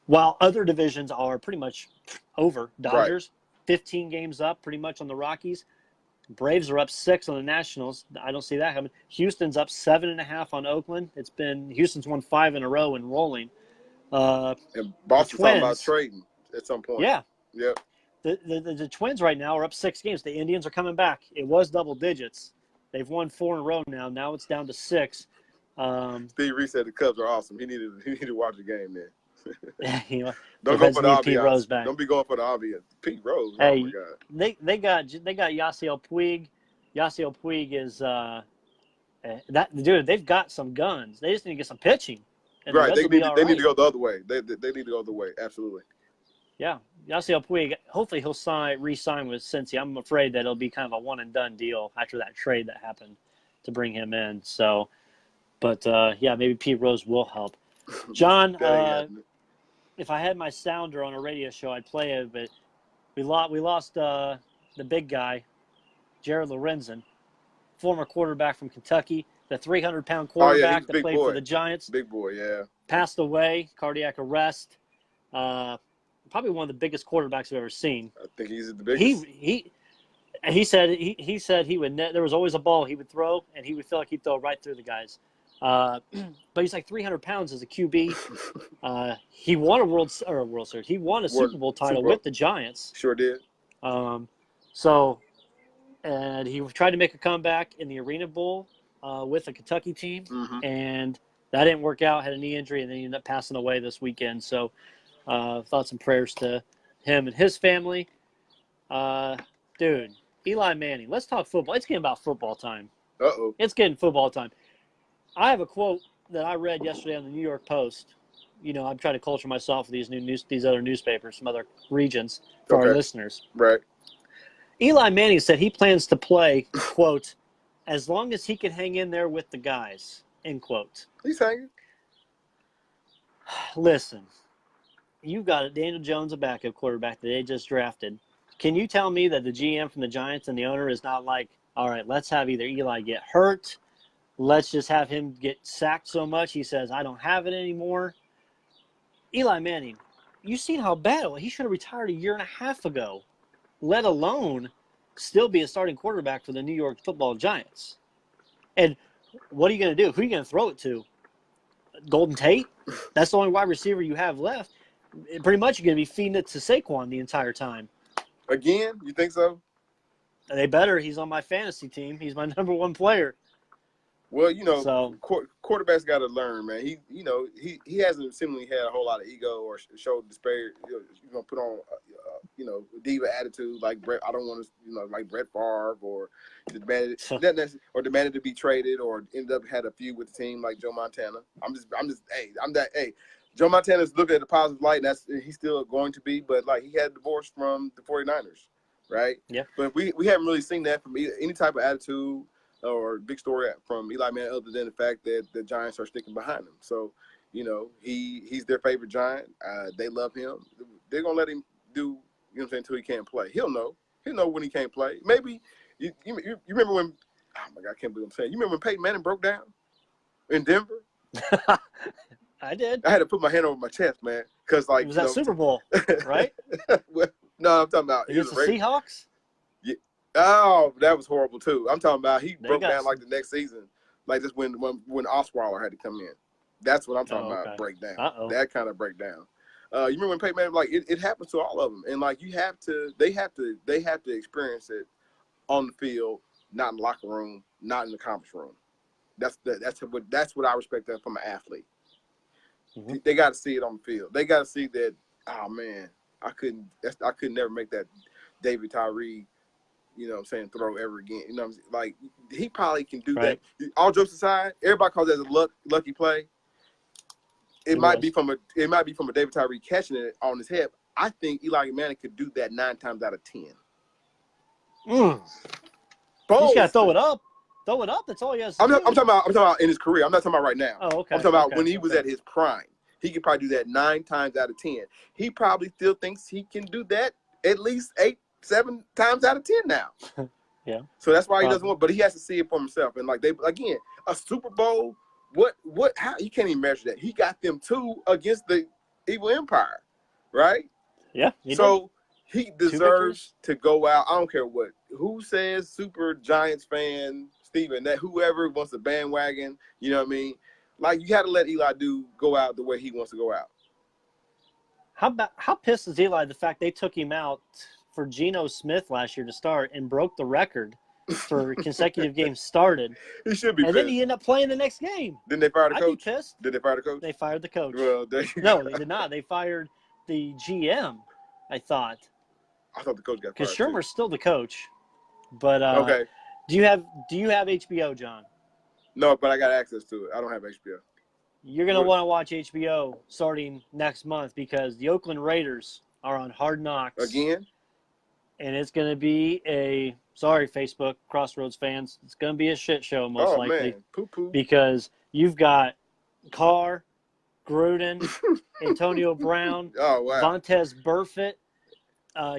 while other divisions are pretty much over, Dodgers, 15 games up pretty much on the Rockies. Braves are up 6 on the Nationals. I don't see that coming. Houston's up 7.5 on Oakland. Houston's won 5 in a row and rolling. And Boston's talking about trading at some point. Yeah. Yep. The Twins right now are up 6 games. The Indians are coming back. It was double digits. They've won 4 in a row now. Now it's down to 6. Steve Reese said the Cubs are awesome. He needed to watch the game then. Don't go for the Pete obvious. Rose back. Don't be going for the obvious. Pete Rose. Hey, oh my God. They got Yasiel Puig. Yasiel Puig is dude. They've got some guns. They just need to get some pitching. And Right. They need right. to go the other way. They need to go the other way. Absolutely. Yeah. Yasiel Puig. Hopefully he'll re-sign with Cincy. I'm afraid that it'll be kind of a one and done deal after that trade that happened to bring him in. So, but yeah, maybe Pete Rose will help. John. If I had my sounder on a radio show, I'd play it, but we lost the big guy, Jared Lorenzen, former quarterback from Kentucky, the 300-pound quarterback that played for the Giants. Big boy, yeah. Passed away, cardiac arrest. Probably one of the biggest quarterbacks I've ever seen. I think he's the biggest. He said he would there was always a ball he would throw, and he would feel like he'd throw right through the guys. But he's like 300 pounds as a QB. He won a World Series. He won a Super Bowl title with the Giants. Sure did. And he tried to make a comeback in the Arena Bowl with a Kentucky team, and that didn't work out. Had a knee injury, and then he ended up passing away this weekend. So thoughts and prayers to him and his family. Dude, Eli Manning. Let's talk football. It's getting about football time. Uh-oh. It's getting football time. I have a quote that I read yesterday on the New York Post. I'm trying to culture myself with these other newspapers from other regions for our listeners. Right. Eli Manning said he plans to play, quote, as long as he can hang in there with the guys, end quote. He's hanging. Listen, you've got a Daniel Jones, a backup quarterback that they just drafted. Can you tell me that the GM from the Giants and the owner is not like, all right, let's have either Eli get hurt, let's just have him get sacked so much he says, I don't have it anymore. Eli Manning, you seen how bad he should have retired 1.5 years ago, let alone still be a starting quarterback for the New York Football Giants. And what are you going to do? Who are you going to throw it to? Golden Tate? That's the only wide receiver you have left. Pretty much you're going to be feeding it to Saquon the entire time. Again? You think so? They better. He's on my fantasy team. He's my number 1 player. Well, quarterbacks got to learn, man. He hasn't seemingly had a whole lot of ego or showed despair. Put on, diva attitude like Brett. I don't want to, like Brett Favre or demanded to be traded or ended up had a feud with the team like Joe Montana. Joe Montana's looked at the positive light, and he's still going to be, but like he had divorced from the 49ers, right? Yeah. But we haven't really seen that from any type of attitude or big story from Eli Manning other than the fact that the Giants are sticking behind him. So, he's their favorite Giant. They love him. They're going to let him do, until he can't play. He'll know. He'll know when he can't play. Maybe you remember when, oh my God, I can't believe I'm saying. You remember when Peyton Manning broke down in Denver? I did. I had to put my hand over my chest, man. Because, like, it was that Super Bowl, right? Well, no, I'm talking about against the Seahawks? Yeah. Oh, that was horrible too. I'm talking about he broke down like the next season, like just when Osweiler had to come in. That's what I'm talking about. Breakdown. That kind of breakdown. You remember when Peyton Manning, like it happens to all of them, and like they have to experience it on the field, not in the locker room, not in the conference room. That's what I respect that from an athlete. Mm-hmm. They got to see it on the field. They got to see that. Oh man, I could never make that David Tyree, you know what I'm saying, throw ever again. You know what I'm saying? Like, he probably can do Right. that. All jokes aside, everybody calls that a lucky play. It might be from a David Tyree catching it on his head. I think Eli Manning could do that 9 times out of 10. You just gotta throw it up. Throw it up. That's all he has to do. I'm talking about in his career. I'm not talking about right now. Oh, okay. I'm talking about when he was at his prime. He could probably do that 9 times out of 10. He probably still thinks he can do that at least 8, 7 times out of 10 now. Yeah. So that's why he doesn't want. But he has to see it for himself. And like a Super Bowl. How you can't even measure that. He got them 2 against the Evil Empire, right? Yeah. He deserves to go out. I don't care who says Super Giants fan, Steven, that whoever wants to bandwagon, you know what I mean? Like, you got to let Eli go out the way he wants to go out. How pissed is Eli the fact they took him out for Geno Smith last year to start and broke the record for consecutive games started? He should be pissed. Then he ended up playing the next game. Didn't they fire the coach? I'd be pissed. Did they fire the coach? They fired the coach. Well, they did not. They fired the GM, I thought. I thought the coach got fired. Because Shermer's still the coach. But okay. Do you have HBO, John? No, but I got access to it. I don't have HBO. You're going to want to watch HBO starting next month because the Oakland Raiders are on Hard Knocks. Again? And it's going to be sorry, Facebook, Crossroads fans, it's going to be a shit show most likely. Man. Poo-poo. Because you've got Carr, Gruden, Antonio Brown, Vontaze Burfict.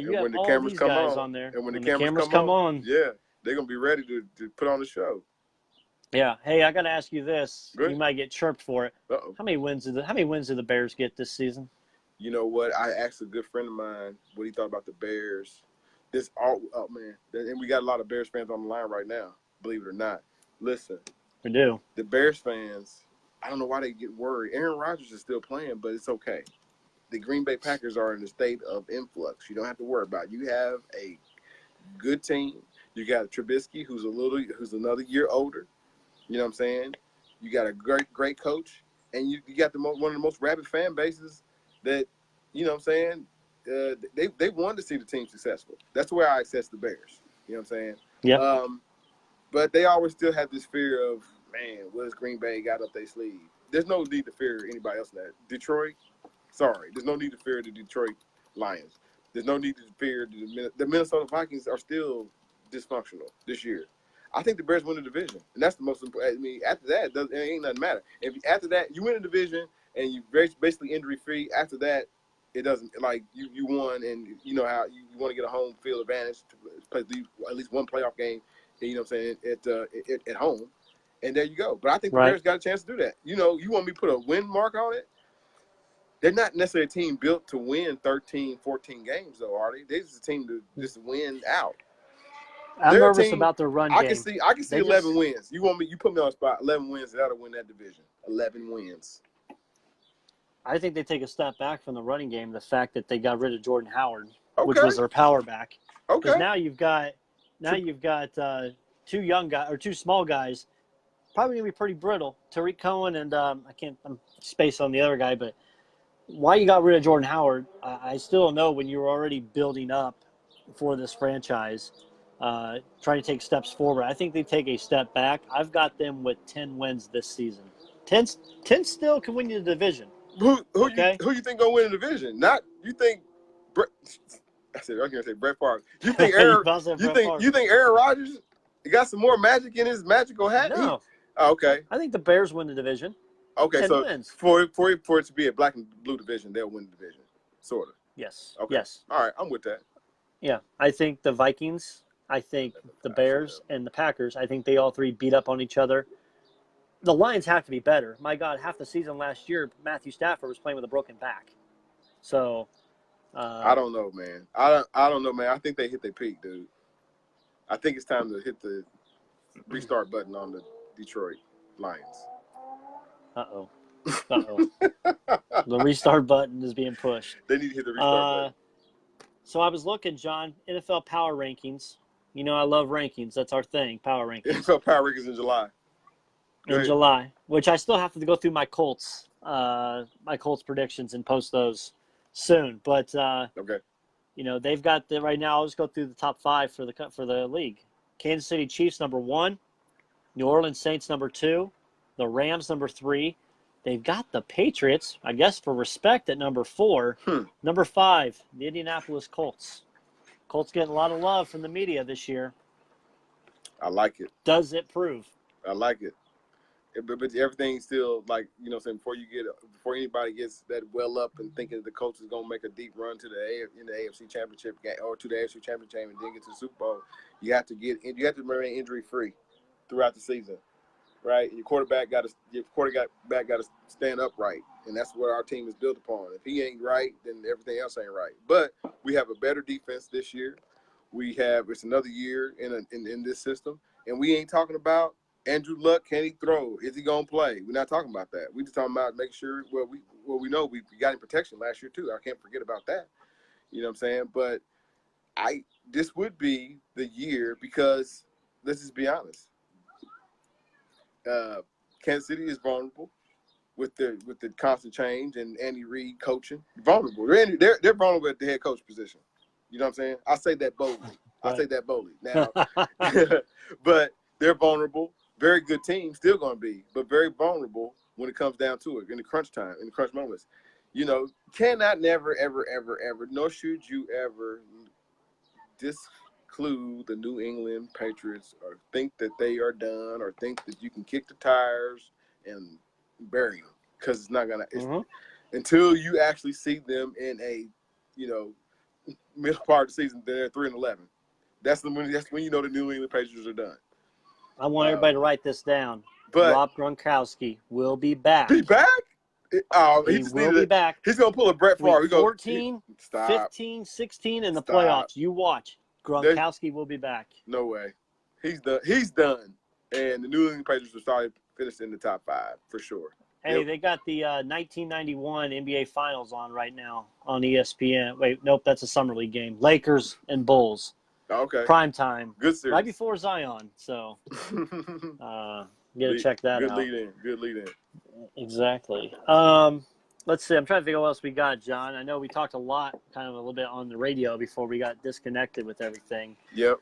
You have all these guys on there. And when the cameras come on, yeah, they're going to be ready to put on the show. Yeah. Hey, I got to ask you this. Good. You might get chirped for it. Uh-oh. How many wins did the Bears get this season? You know what? I asked a good friend of mine what he thought about the Bears. Man. And we got a lot of Bears fans on the line right now, believe it or not. Listen. We do. The Bears fans, I don't know why they get worried. Aaron Rodgers is still playing, but it's okay. The Green Bay Packers are in a state of influx. You don't have to worry about it. You have a good team. You got Trubisky, who's another year older. You know what I'm saying? You got a great coach, and you got one of the most rabid fan bases that, you know what I'm saying? They wanted to see the team successful. That's the way I assess the Bears. You know what I'm saying? Yeah. But they always still have this fear of, man, what has Green Bay got up their sleeve? There's no need to fear anybody else in that. Detroit, sorry. There's no need to fear the Detroit Lions. There's no need to fear the Minnesota Vikings are still dysfunctional this year. I think the Bears win the division, and that's the most important. I mean, after that, it ain't nothing matter. If after that you win the division and you basically injury free, after that, it doesn't like you won, and you know how you want to get a home field advantage to play at least one playoff game. You know what I'm saying at home, and there you go. But I think the Bears got a chance to do that. You know, you want me to put a win mark on it? They're not necessarily a team built to win 13, 14 games, though, are they? They're just a team to just win out. I'm nervous about their run game. I can see 11 wins. You put me on the spot. 11 wins, that'll win that division. 11 wins. I think they take a step back from the running game. The fact that they got rid of Jordan Howard, which was their power back. Okay. Because now you've got two young guys or two small guys, probably gonna be pretty brittle. Tariq Cohen and I'm spaced on the other guy, but why you got rid of Jordan Howard? I still don't know when you were already building up for this franchise. Trying to take steps forward. I think they take a step back. I've got them with 10 wins this season. 10 still can win you the division. Who you think gonna win the division? Not you think. I was gonna say Brett Favre. You think Aaron Rodgers got some more magic in his magical hat? No. Okay. I think the Bears win the division. Okay, 10 so wins. For it to be a black and blue division, they'll win the division, sort of. Yes. Okay. Yes. All right, I'm with that. Yeah, I think the Vikings. I think the Bears and the Packers, I think they all three beat up on each other. The Lions have to be better. My God, half the season last year, Matthew Stafford was playing with a broken back. So I don't know, man. I don't know, man. I think they hit their peak, dude. I think it's time to hit the restart button on the Detroit Lions. Uh-oh. The restart button is being pushed. They need to hit the restart button. So I was looking, John, NFL Power Rankings. You know I love rankings. That's our thing, Power Rankings. NFL Power Rankings in July. Go in ahead. July, which I still have to go through my Colts predictions and post those soon. But Okay. they've got right now. I'll just go through the top 5 for the league. Kansas City Chiefs number 1, New Orleans Saints number 2, the Rams number 3. They've got the Patriots, I guess, for respect at number 4. Number 5, the Indianapolis Colts. Colts getting a lot of love from the media this year. I like it. Does it prove? I like it. But everything's still like, saying before anybody gets that well up and thinking the coach is gonna make a deep run to the AFC Championship game or to the AFC Championship game and then get to the Super Bowl, you have to remain injury free throughout the season, right? Your quarterback got to stand upright, and that's what our team is built upon. If he ain't right, then everything else ain't right. But we have a better defense this year. It's another year in this system, and we ain't talking about Andrew Luck. Can he throw? Is he gonna play? We're not talking about that. We're just talking about making sure. We know we got in protection last year too. I can't forget about that. You know what I'm saying? But this would be the year because let's just be honest. Kansas City is vulnerable with the constant change and Andy Reid coaching. Vulnerable. They're vulnerable at the head coach position. You know what I'm saying? I say that boldly. Now, but they're vulnerable. Very good team, still going to be, but very vulnerable when it comes down to it in the crunch time, in the crunch moments. Cannot never, ever, ever, ever, nor should you ever disclude the New England Patriots or think that they are done or think that you can kick the tires and bury them because it's not going to until you actually see them in a, middle part of the season, they're 3-11. That's when you know the New England Patriots are done. I want everybody to write this down. But Rob Gronkowski will be back. Be back? Oh, he will be back. He's going to pull a Brett Favre. Week 14, 15, 16 in the playoffs. You watch. Gronkowski will be back. No way. He's done. And the New England Patriots will start finish in the top 5 for sure. Hey, they got the 1991 NBA Finals on right now on ESPN. Wait, nope, that's a summer league game. Lakers and Bulls. Okay. Prime time. Good series. Right before Zion. So, check that out. Good lead in. Exactly. Let's see. I'm trying to think what else we got, John. I know we talked a little bit on the radio before we got disconnected with everything. Yep.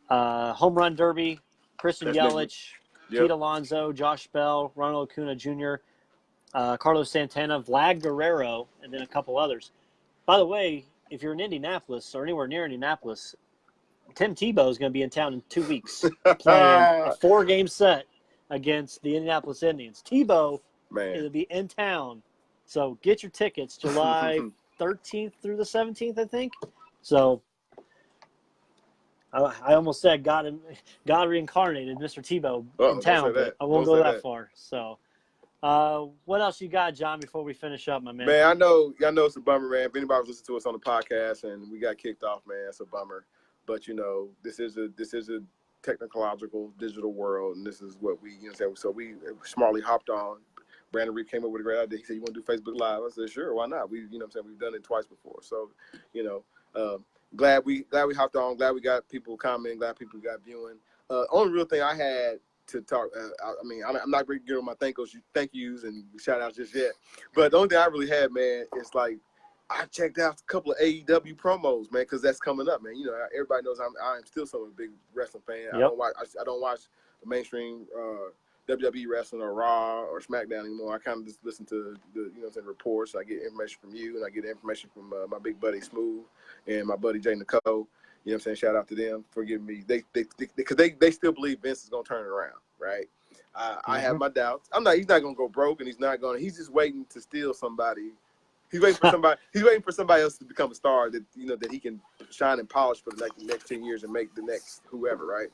Home run derby. Christian Yelich, Yep. Pete Alonso, Josh Bell, Ronald Acuna Jr., Carlos Santana, Vlad Guerrero, and then a couple others. By the way, if you're in Indianapolis or anywhere near Indianapolis, Tim Tebow is going to be in town in 2 weeks playing a 4-game set against the Indianapolis Indians. Tebow is going to be in town. So get your tickets July 13th through the 17th, I think. So I almost said God reincarnated Mr. Tebow in town, but I won't go that far. So what else you got, John, before we finish up, my man? Man, I know it's a bummer, man. If anybody's listening to us on the podcast and we got kicked off, man, it's a bummer. But this is a technological digital world, and this is what we so we smartly hopped on. Brandon Reed came up with a great idea. He said, "You want to do Facebook Live?" I said, "Sure, why not?" We've done it twice before. So, glad we hopped on. Glad we got people commenting. Glad people got viewing. Only real thing I had to talk. I'm not really giving my thank yous and shout outs just yet. But the only thing I really had, man, is like I checked out a couple of AEW promos, man, because that's coming up, man. Everybody knows I'm still so a big wrestling fan. Yep. I don't watch the mainstream WWE wrestling or Raw or SmackDown anymore. I kind of just listen to the reports. I get information from you, and I get information from my big buddy Smooth and my buddy Jay Nicole. You know what I'm saying? Shout out to them for giving me because they still believe Vince is gonna turn it around, right? I have my doubts. He's not gonna go broke, and he's just waiting to steal somebody. He's waiting for somebody. He's waiting for somebody else to become a star that that he can shine and polish for the next 10 years and make the next whoever, right?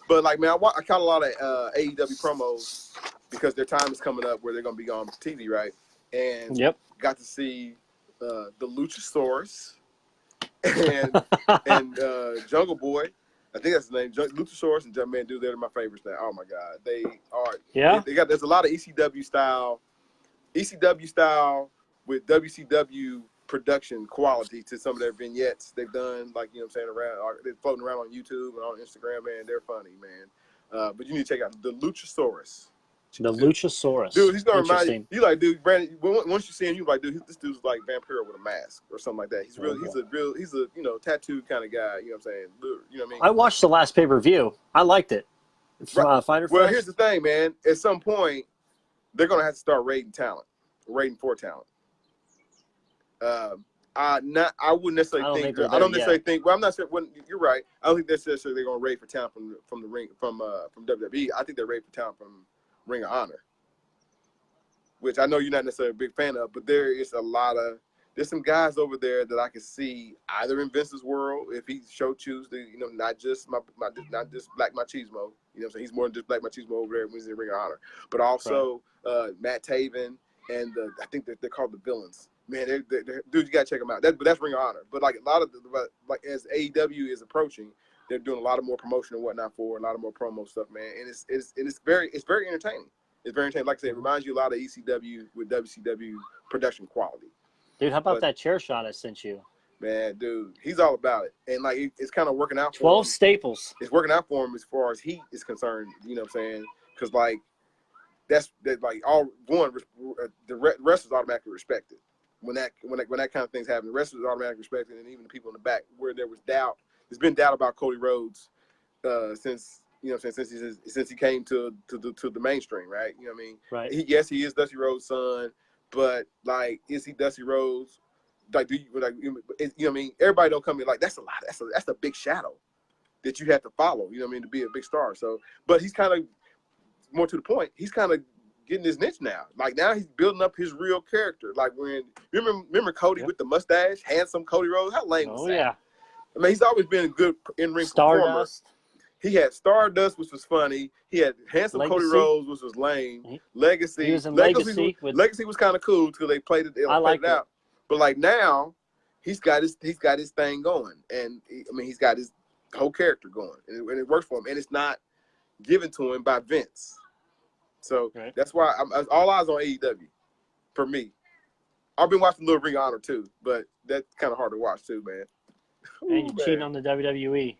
But like, man, I caught a lot of AEW promos because their time is coming up where they're gonna be on TV, right? And got to see the Luchasaurus and Jungle Boy. I think that's his name. Luchasaurus and Jumpman Dude. They're my favorites now. Oh my God, they are. Yeah. There's a lot of ECW style with WCW production quality to some of their vignettes they've done, like, around, they're floating around on YouTube and on Instagram, man. They're funny, man. But you need to check out the Luchasaurus The Luchasaurus. Dude, he's gonna remind you. Interesting. You like, dude, Brandon. Once you see him, you like, dude, this dude's like Vampiro with a mask or something like that. He's real. He's a tattooed kind of guy. You know what I'm saying? You know what I mean? I watched the last pay-per-view. I liked it. Right. Fighter Well, Fest. here's the thing, man. At some point, they're gonna have to start rating for talent. I wouldn't necessarily think. I don't necessarily think. Well, I'm not saying. You're right. I don't think necessarily they're gonna rate for talent from the ring from WWE. I think they're rating for talent from Ring of Honor, which I know you're not necessarily a big fan of, but there's some guys over there that I can see either in Vince's world if he choose to, not just not just Black Machismo. You know what I'm saying? He's more than just Black Machismo over there when he's in Ring of Honor, but also Matt Taven and I think they're called the Villains. Man, dude, you gotta check them out. That's Ring of Honor. But like a lot of as AEW is approaching, they're doing a lot of more promotion and whatnot for a lot of more promo stuff, man. And it's very entertaining. It's very entertaining. Like I said, it reminds you a lot of ECW with WCW production quality. Dude, how about that chair shot I sent you? Man, dude, he's all about it. And like it's kind of working out for 12 him. staples. It's working out for him as far as heat is concerned, you know what I'm saying? Because like that's like the wrestlers automatically respect it. When that kind of things happen, the wrestlers automatically respect it, and even the people in the back where there was doubt. There's been doubt about Cody Rhodes since he came to the mainstream, right? You know what I mean? Right. He is Dusty Rhodes' son, but like, is he Dusty Rhodes? Like, you know what I mean? Everybody don't come in like that's a lot. That's a big shadow that you have to follow. You know what I mean? To be a big star. So, but he's kind of more to the point. He's kind of getting his niche now. Like now he's building up his real character. Like when remember Cody with the mustache, handsome Cody Rhodes. How lame was that? Yeah. I mean, he's always been a good in-ring performer. He had Stardust, which was funny. He had handsome Cody Rhodes, which was lame. Legacy. He was in Legacy. Legacy was kind of cool until they played it. I liked it out. But like now, he's got his thing going, and he's got his whole character going, and it works for him. And it's not given to him by Vince. So that's why I'm all eyes on AEW for me. I've been watching a little Ring of Honor too, but that's kind of hard to watch too, man. And you're cheating on the WWE.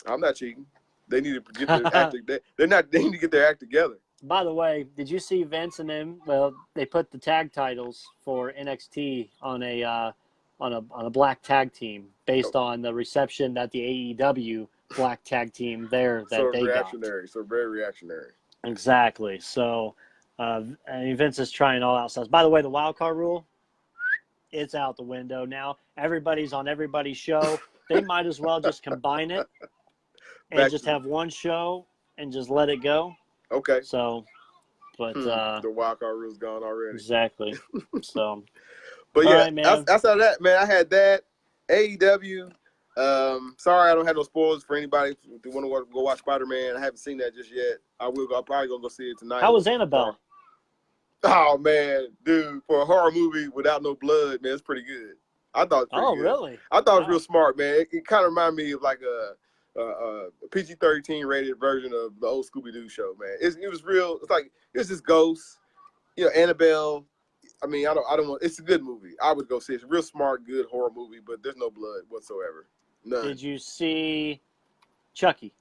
I'm not cheating. They need to get their act. They need to get their act together. By the way, did you see Vince and them? Well, they put the tag titles for NXT on a black tag team based on the reception that the AEW black tag team there that they got. So very reactionary. Exactly. So, Vince is trying all out stuff. By the way, the wild card rule, it's out the window now. Everybody's on everybody's show. They might as well just combine it and just have one show and just let it go. Okay. So, but the wild card rule's gone already. Exactly. So, but yeah, right, outside of that, man, I had that AEW. Sorry, I don't have no spoilers for anybody who want to go watch Spider-Man. I haven't seen that just yet. I will go. I'm probably gonna go see it tonight. How was Annabelle? Oh man, dude, for a horror movie without no blood, man, it's pretty good. I thought it was pretty good. Really? I thought it was real smart, man. It kind of reminded me of like a PG-13 rated version of the old Scooby-Doo show, man. It was real. It's like it's just ghosts, Annabelle. I mean, I don't want. It's a good movie. I would go see it. It's a real smart, good horror movie, but there's no blood whatsoever. None. Did you see Chucky?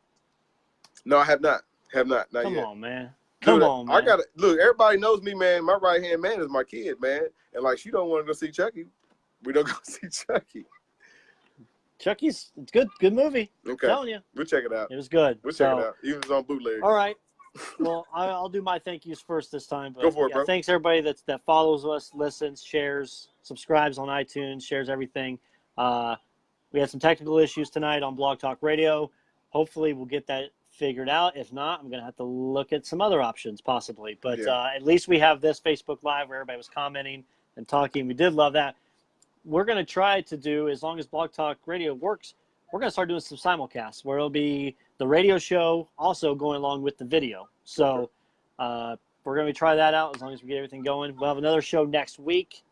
No, I have not. Not yet. Come on, man. Come on, man. I gotta look. Everybody knows me, man. My right hand man is my kid, man. And like, she don't want to go see Chucky. We don't go see Chucky. Chucky's good movie. Okay. I'm telling you. We'll check it out. It was good. We'll check it out. Even if it's on bootleg. All right. Well, I'll do my thank yous first this time. But go for it, bro. Thanks everybody that follows us, listens, shares, subscribes on iTunes, shares everything. We had some technical issues tonight on Blog Talk Radio. Hopefully we'll get that figured out. If not, I'm going to have to look at some other options possibly. But at least we have this Facebook Live where everybody was commenting and talking. We did love that. We're going to try to do, as long as Blog Talk Radio works, we're going to start doing some simulcasts where it'll be the radio show also going along with the video. So we're going to try that out as long as we get everything going. We'll have another show next week.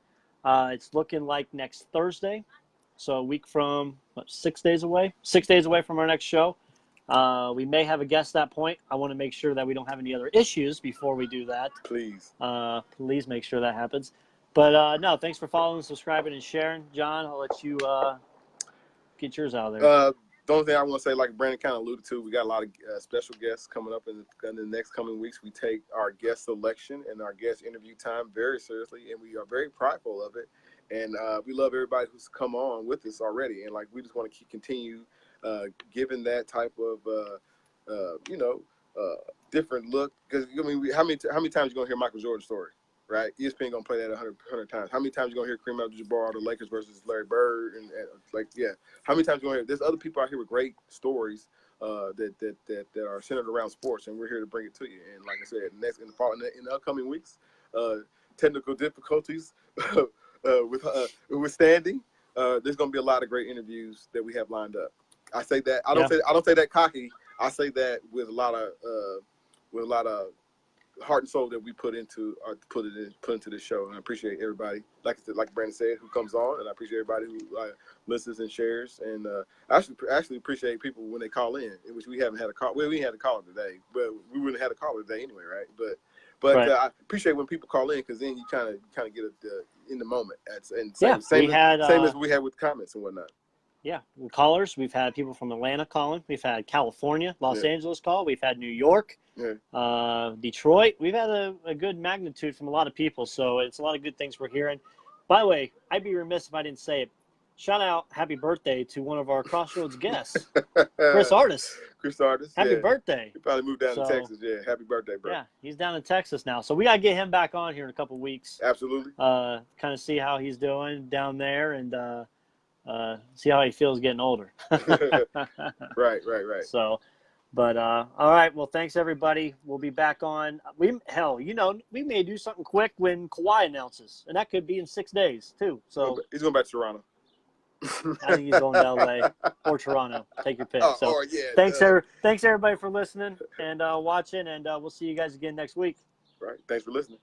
It's looking like next Thursday. So a week from 6 days away? 6 days away from our next show. We may have a guest at that point. I want to make sure that we don't have any other issues before we do that. Please. Please make sure that happens. But, no, thanks for following, subscribing, and sharing. John, I'll let you get yours out of there. The only thing I want to say, like Brandon kind of alluded to, we got a lot of special guests coming up in the next coming weeks. We take our guest selection and our guest interview time very seriously, and we are very prideful of it. And we love everybody who's come on with us already. And like we just want to continue giving that type of different look. Because I mean, how many times you gonna hear Michael Jordan's story? Right, ESPN gonna play that 100 times. How many times you gonna hear Kareem Abdul-Jabbar, the Lakers versus Larry Bird, and how many times you gonna hear? There's other people out here with great stories that are centered around sports, and we're here to bring it to you. And like I said, in the upcoming weeks, technical difficulties withstanding, there's gonna be a lot of great interviews that we have lined up. I say that I don't say that cocky. I say that with a lot of heart and soul that we put into this show, and I appreciate everybody. Like Brandon said, who comes on, and I appreciate everybody who listens and shares. And I actually appreciate people when they call in, which we haven't had a call. Well, we had a caller today, but we wouldn't have had a caller today anyway, right? But Right. I appreciate when people call in, because then you kind of get in the moment. Same as we had with comments and whatnot. Yeah, callers. We've had people from Atlanta calling. We've had California, Los Angeles call. We've had New York, Detroit. We've had a good magnitude from a lot of people. So it's a lot of good things we're hearing. By the way, I'd be remiss if I didn't say it. Shout out, happy birthday to one of our Crossroads guests, Chris Artis. Happy birthday. He probably moved down to Texas. Yeah, happy birthday, bro. Yeah, he's down in Texas now. So we got to get him back on here in a couple of weeks. Absolutely. Kind of see how he's doing down there, and see how he feels getting older. Right. So, but all right. Well, thanks everybody. We'll be back on. We may do something quick when Kawhi announces, and that could be in 6 days too. So he's going back to Toronto. I think he's going to LA or Toronto. Take your pick. Thanks everybody for listening and watching, and we'll see you guys again next week. Right. Thanks for listening.